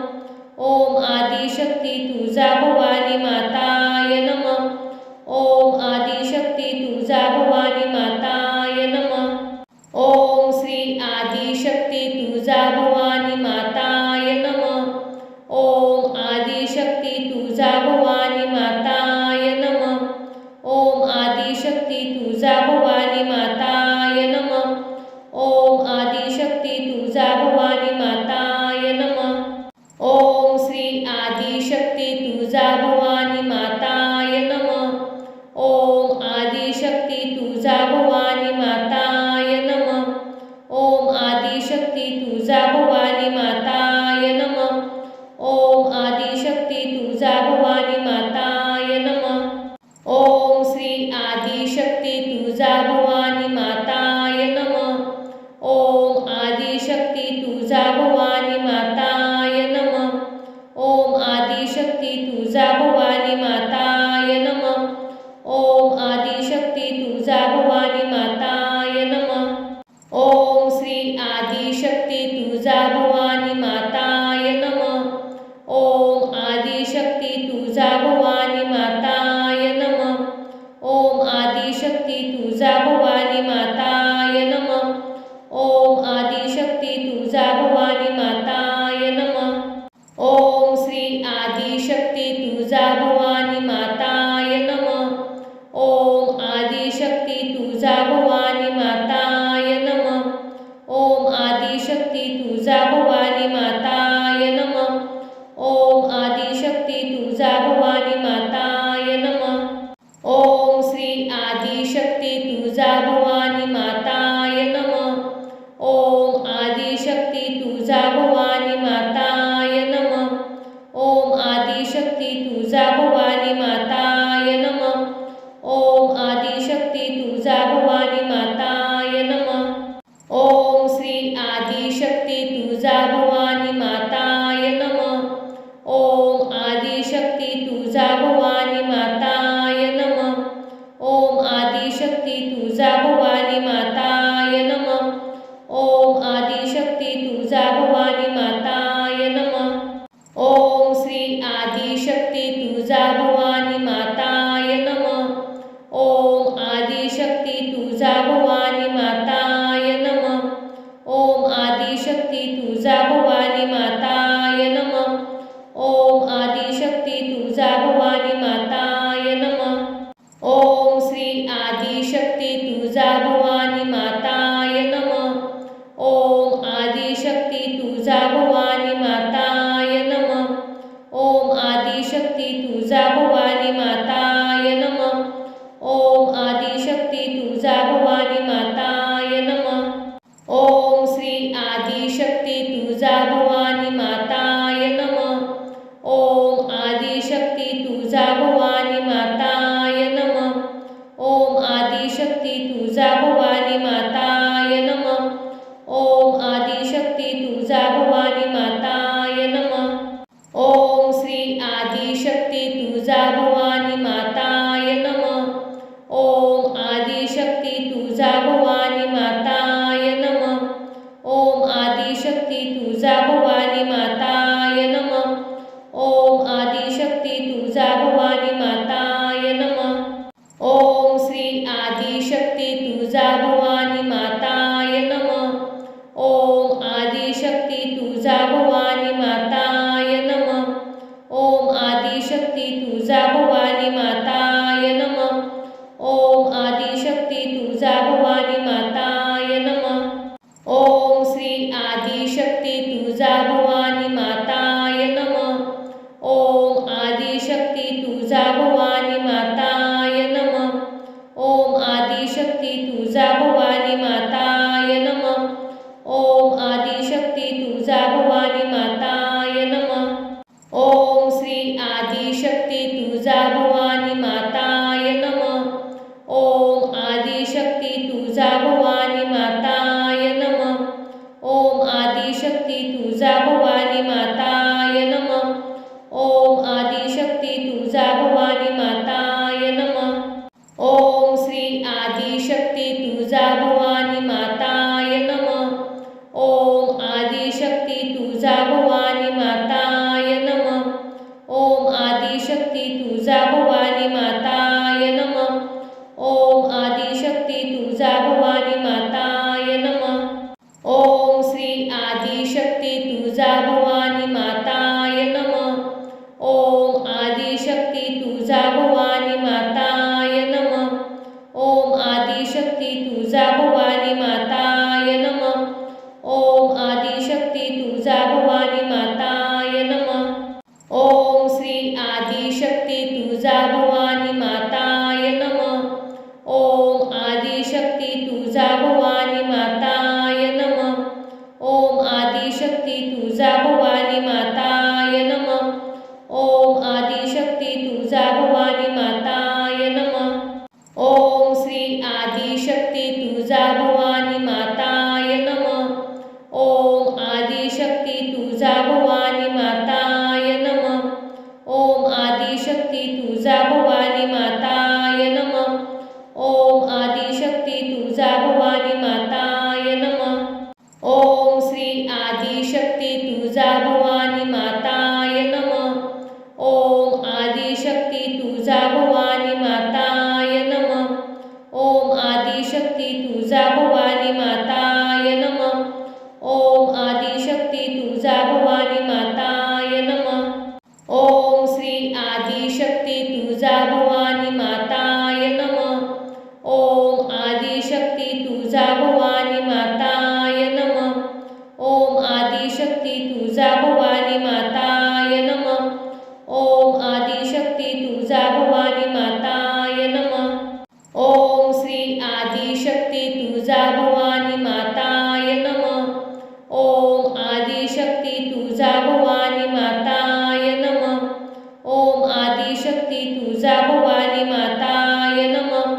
ओम आदिशक्ती तुळजा भवानी माताय नमः। ओम आदिशक्ती तुळजा भवानी माताय नमः। ओम श्री आदिशक्ती तुळजा भवानी माताय नमः। ओम आदिशक्ती तुळजा भवानी माताय नमः। ओम आदिशक्ती तुळजा भवानी माताय नमः। ओम आदिशक्ती तुळजा भवानी माताय नमः। ओम श्री आदिशक्ती तुळजा भवानी माताय नमः। ओम आदिशक्ती तुळजा भवानी माताय नमः। ओम आदिशक्ती तुळजा भवानी माताय नमः। ओम आदिशक्ती तुळजा भवानी माताय नमः। ओम श्री आदिशक्ती तुळजा भवानी माताय नमः। ओम आदिशक्ती तुळजा भवानी माताय नमः। ओम आदिशक्ती तुळजा भवानी माताय नमः। ओम आदिशक्ती तुळजा भवानी माताय नमः। ओम श्री आदिशक्ती तुळजा भवानी माताय नमः। ओम आदिशक्ती तुळजा भवानी माताय नमः। ओम आदिशक्ती तुळजा भवानी माताय नमः। ओम आदिशक्ती तुळजा भवानी माताय नमः। ओम श्री आदिशक्ती तुळजा भवानी माताय नमः। ओम आदिशक्ती तुळजा भवानी माताय नमः। ओम आदिशक्ती तुळजा भवानी माताय नमः। ओम आदिशक्ती तुळजा भवानी माताय नमः। ओम श्री आदिशक्ती तुळजा भवानी माताय नमः। ओम आदिशक्ती तुळजा भवानी माताय नमः। ओम आदिशक्ती तुळजा भवानी माताय नमः। ओम आदिशक्ती तुळजा भवानी माताय नमः। ओम श्री आदिशक्ती तुळजा भवानी माताय नमः। ओम आदिशक्ती तुळजा भवानी माताय नमः। ओम आदिशक्ती तुळजा भवानी माताय नमः। ओम आदिशक्ती तुळजा भवानी माताय नमः। ओम श्री आदि भवानी माताय नमः. ओम आदिशक्ती तुळजा भवानी माताय नमः. ओम श्री आदिशक्ती तुळजा भवानी माताय नमः. ओम आदिशक्ती तुळजा भवानी माताय नमः. ओम आदिशक्ती तुळजा भवानी माताय नमः. ओम आदिशक्ती तुळजा भवानी माताय नमः. ओम श्री आदिशक्ती तुळजा भवानी माताय नमः. ओम आदिशक्ती तुळजा भवानी माताय नमः. ओम आदिशक्ती तुळजा भवानी माताय नमः. ओम आदिशक्ती तुळजा भवानी माताय नमः. ओम श्री आदिशक्ती तुळजा भवानी माताय नमः. ओम आदिशक्ती तुळजा भवानी माताय नमः. ओम आदिशक्ती तुळजा भवानी माताय नमः. ओम आदिशक्ती तुळजा भवानी माताय नमः. ओम श्री आदिशक्ती तुळजा भवानी माताय नमः. ओम आदिशक्ती तुळजा भवानी माताय नमः. ओम आदिशक्ती तुळजा भवानी माताय नमः. ओम आदिशक्ती तुळजा भवानी माताय नमः. ओम श्री आदिशक्ती तुळजा भवानी माताय नमः. ओम आदिशक्ती तुळजा भवानी माताय नमः. ओम आदिशक्ती तुळजा भवानी माताय नमः. ओम आदिशक्ती तुळजा भवानी माताय नमः. ओम श्री आदिशक्ती तुळजा भवानी माताय नमः. ओम आदिशक्ती तुळजा भवानी माताय नमः. ओम आदिशक्ती तुळजा भवानी माताय नमः. ओम आदिशक्ती तुळजा भवानी माताय नमः. ओम श्री आदिशक्ती तुळजा भवानी माताय नमः. ओम आदिशक्ती तुळजा भवानी माताय नमः. ओम आदिशक्ती तुळजा भवानी माताय नमः. ओम आदिशक्ती तुळजा भवानी माताय नमः. ओम श्री आदिशक्ती तुळजा भवानी माताय नमः. ओम आदिशक्ती तुळजा भवानी माताय नमः. ओम आदिशक्ती तुळजा भवानी माताय नमः. ओम आदिशक्ती तुळजा भवानी माताय नमः. ओम श्री आदिशक्ती तुळजा भवानी माताय नमः. ओम आदिशक्ती तुळजा भवानी माताय नमः. ओम आदिशक्ती तुळजा भवानी माताय नमः. ओम आदिशक्ती तुळजा भवानी माताय नमः. ओम श्री आदिशक्ती तुळजा भवानी माताय नमः. ओम आदिशक्ती तुळजा भवानी माताय नमः. ओम आदिशक्ती तुळजा भवानी माताय नमः. ओम आदिशक्ती तुळजा भवानी माताय नमः. ओम श्री आदिशक्ती तुळजा भवानी माताय नमः. ओम आदिशक्ती तुळजा भवानी माताय नमः. ओम आदिशक्ती तुळजा भवानी माताय नमः. ओम आदिशक्ती तुळजा भवानी माताय नमः. ओम श्री आदिशक्ती तुळजा भवानी माताय नमः. ओम आदिशक्ती तुळजा भवानी माताय नमः. ओम आदिशक्ती तुळजा भवानी माताय नमः. ओम आदिशक्ती तुळजा भवानी माताय नमः. ओम श्री आदिशक्ती तुळजा भवानी माताय नमः. ओम आदिशक्ती तुळजा भवानी माताय नमः. ओम आदिशक्ती तुळजा भवानी माताय नमः.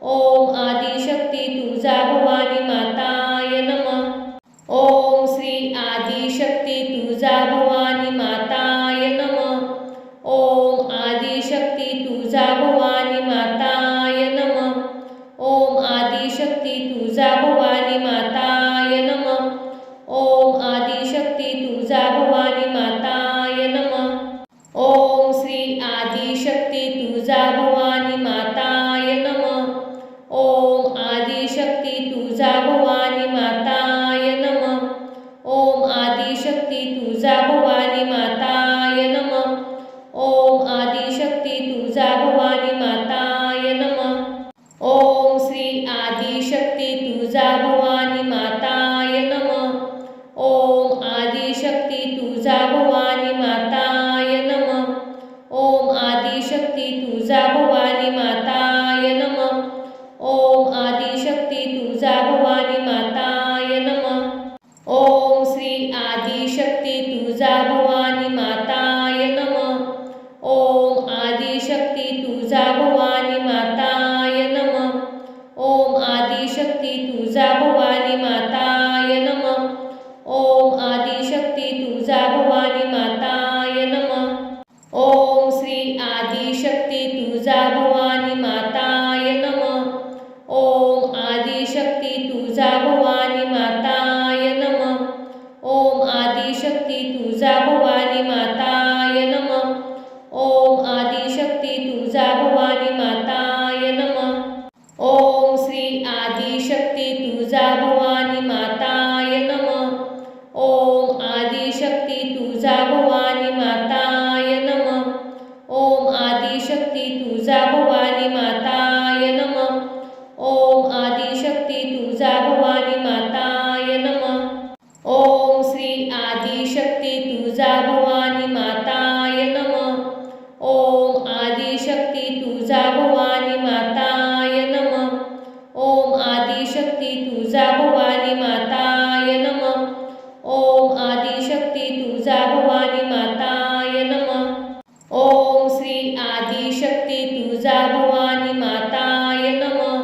ओम आदिशक्ती तुळजा भवानी माताय नमः. ओम श्री आदिशक्ती तुळजा भवानी माताय नमः. ओम आदिशक्ती तुळजा भवानी माताय नमः. ओम आदिशक्ती तुळजा भवानी माताय नमः. ओम आदिशक्ती तुळजा भवानी माताय नमः. ओम श्री आदिशक्ती तुळजा भवानी माताय नमः. ओम आदिशक्ती तुळजा भवानी माताय नमः. ओम आदिशक्ती तुळजा भवानी माताय नमः। ओम आदिशक्ती तुळजा भवानी माताय नमः। ओम श्री आदिशक्ती तुळजा भवानी माताय नमः। ओम आदिशक्ती तुळजा भवानी माताय नमः। ओम आदिशक्ती तुळजा भवानी माताय नमः। ओम आदिशक्ती तुळजा भवानी माताय नमः। ओम श्री आदिशक्ती तुळजा भवानी माताय नमः। ओम आदिशक्ती तुळजा भवानी माताय नमः। ओम आदिशक्ती तुळजा भवानी माताय नमः। ओम आदिशक्ती तुळजा भवानी माताय नमः। ओम श्री आदिशक्ती तुळजा भवानी माताय नमः। ओम आदिशक्ती तुळजा भवानी माताय नमः। ओम आदिशक्ती तुळजा भवानी माताय नमः। ओम आदिशक्ती तुळजा भवानी माताय नमः। ओम श्री आदिशक्ती तुळजा भवानी माताय नमः। ओम आदिशक्ती तुळजा भवानी माताय नमः। ओम आदिशक्ती तुळजा भवानी माताय नमः। ओम आदिशक्ती तुळजा भवानी माताय नमः। ओम श्री आदिशक्ती तुळजा भवानी माताय नमः। ओम आदिशक्ती तुळजा भवानी माताय नमः। ओम आदिशक्ती तुळजा भवानी माताय नमः। ओम आदिशक्ती तुळजा भवानी माताय नमः। ओम श्री आदिशक्ती तुळजा भवानी माताय नमः।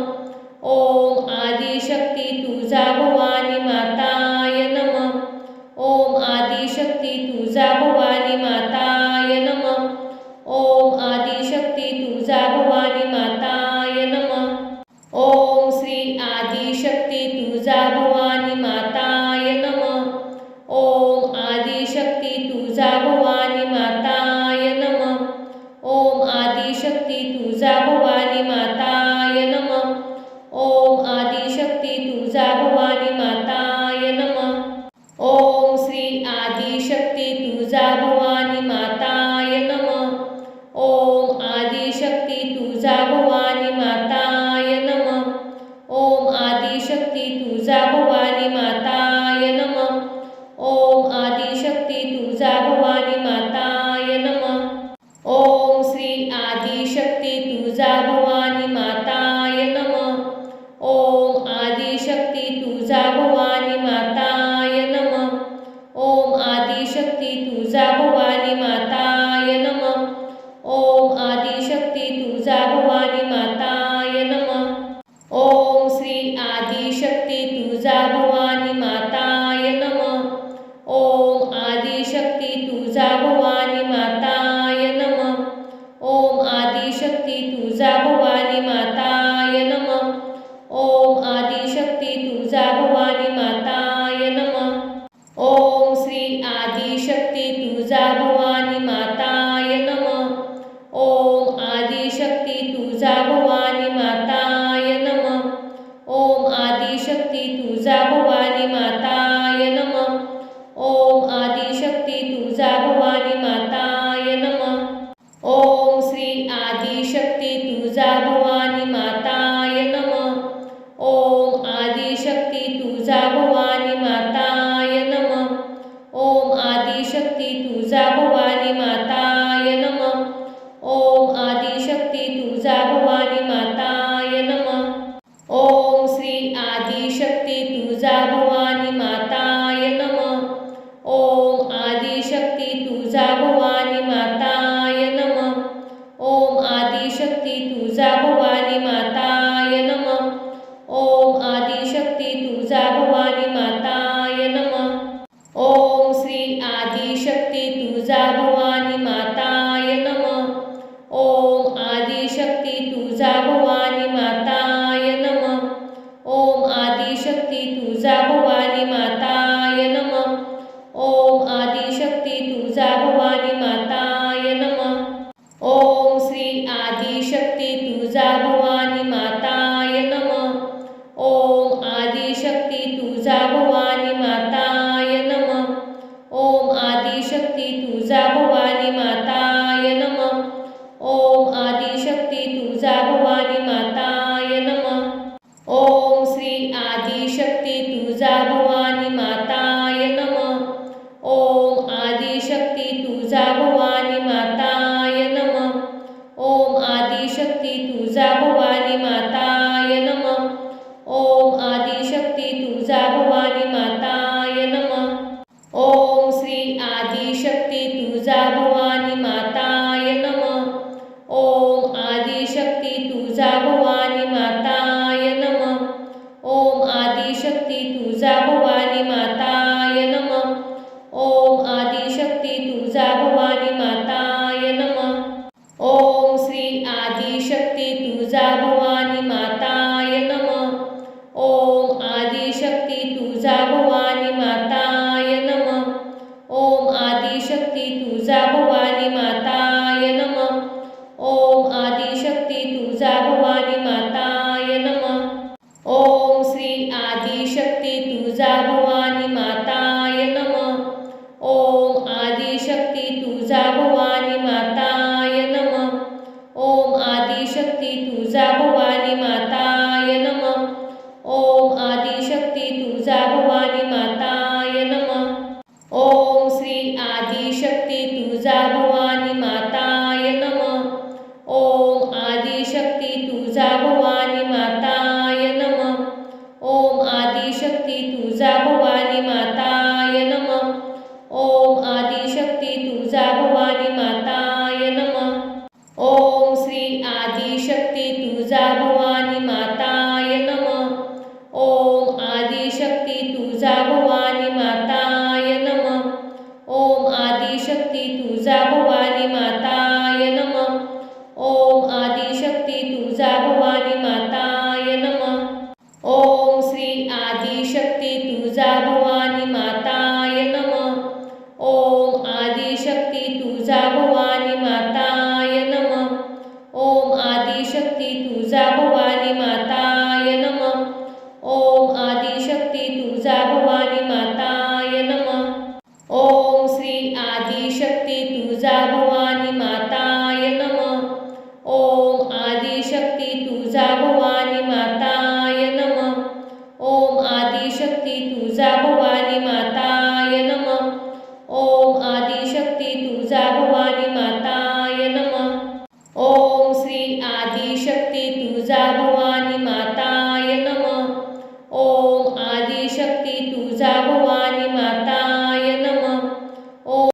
ओम आदिशक्ती तुळजा भवानी माताय नमः। ओम आदिशक्ती तुळजा भवानी माताय नमः। ओम आदिशक्ती तुळजा भवानी माताय नमः। ओम श्री आदिशक्ती तुळजा भवानी माताय नमः। ओम आदिशक्ती तुळजा भवानी माताय नमः। ओम आदिशक्ती तुळजा भवानी माताय नमः। ओम आदिशक्ती तुळजा भवानी माताय नमः। ओम श्री आदिशक्ती तुळजा भवानी माताय नमः। ओम आदिशक्ती तुळजा भवानी माताय नमः। ओम आदिशक्ती तुळजा भवानी माताय नमः। ओम आदिशक्ती तुळजा भवानी माताय नमः। ओम श्री आदिशक्ती तुळजा भवानी माताय नमः। ओम आदिशक्ती तुळजा भवानी माताय नमः। ओम आदिशक्ती तुळजा भवानी माताय नमः। ओम आदिशक्ती तुळजा भवानी माताय नमः। ओम श्री आदिशक्ती तुळजा भवानी माताय नमः। ओम आदिशक्ती तुळजा भवानी माताय नमः। ओम आदिशक्ती तुळजा भवानी माताय नमः। ओम आदिशक्ती तुळजा भवानी माताय नमः। ओम श्री आदिशक्ती तुळजा भवानी माताय नमः। ओम आदिशक्ती तुळजा भवानी माताय नमः। ओम आदिशक्ती तुळजा भवानी माताय नमः। ओम आदिशक्ती तुळजा भवानी माताय नमः। ओम श्री आदिशक्ती तुळजा भवानी माताय नमः। ओम आदिशक्ती तुळजा भवानी माताय नमः। ओम आदिशक्ती तुळजा भवानी माताय नमः। ओम आदिशक्ती तुळजा भवानी माताय नमः। ओम श्री आदिशक्ती तुळजा भवानी माताय नमः। ओम आदिशक्ती तुळजा भवानी माताय नमः। ओम आदिशक्ती तुळजा भवानी माताय नमः। ओम आदिशक्ती तुळजा भवानी माताय नमः। ओम श्री आदिशक्ती तुळजा भवानी माताय नमः। ओम आदिशक्ती तुळजा भवानी माताय नमः। ओम आदिशक्ती तुळजा भवानी माताय नमः। ओम आदिशक्ती तुळजा भवानी माताय नमः। ओम श्री आदिशक्ती तुळजा भवानी माताय नमः। ओम आदिशक्ती तुळजा भवानी माताय नमः। ओम आदि आदिशक्ती तुळजा भवानी माताय नमः. ओम आदिशक्ती तुळजा भवानी माताय नमः. ओम श्री आदिशक्ती तुळजा भवानी माताय नमः. ओम आदिशक्ती तुळजा भवानी माताय नमः. ओम आदिशक्ती तुळजा भवानी माताय नमः. ओम आदिशक्ती तुळजा भवानी माताय नमः. ओम श्री आदिशक्ती तुळजा भवानी माताय नमः. ओम आदिशक्ती तुळजा भवानी माताय नमः. ओम आदिशक्ती तुळजा भवानी माताय नमः. ओम आदिशक्ती तुळजा भवानी माताय नमः. ओम श्री आदिशक्ती तुळजा भवानी माताय नमः. ओम आदिशक्ती तुळजा भवानी माताय नमः. ओम आदिशक्ती तुळजा भवानी माताय नमः. ओम आदिशक्ती तुळजा भवानी माताय नमः. ओम श्री आदिशक्ती तुळजा भवानी माताय नमः. ओम आदिशक्ती तुळजा भवानी माताय नमः. ओम आदिशक्ती तुळजा भवानी माताय नमः. ओम आदिशक्ती तुळजा भवानी माताय नमः. ओम श्री आदिशक्ती तुळजा भवानी माताय नमः. ओम आदिशक्ती तुळजा भवानी माताय नमः. ओम आदिशक्ती तुळजा भवानी माताय नमः. ओम आदिशक्ती तुळजा भवानी माताय नमः. ओम श्री आदिशक्ती तुळजा भवानी माताय नमः. ओम आदिशक्ती तुळजा भवानी माताय नमः. ओम आदिशक्ती तुळजा भवानी माताय नमः. ओम आदिशक्ती तुळजा भवानी माताय नमः. ओम श्री आदिशक्ती तुळजा भवानी माताय नमः. ओम आदिशक्ती तुळजा भवानी माताय नमः. ओम आदिशक्ती तुळजा भवानी माताय नमः. ओम आदिशक्ती तुळजा भवानी माताय नमः. ओम श्री आदिशक्ती तुळजा भवानी माताय नमः. ओम आदिशक्ती तुळजा भवानी माताय नमः. ओम आदिशक्ती तुळजा भवानी माताय नमः. ओम आदिशक्ती तुळजा भवानी माताय नमः. ओम श्री आदिशक्ती तुळजा भवानी माताय नमः. ओम आदिशक्ती तुळजा भवानी माताय नमः. ओम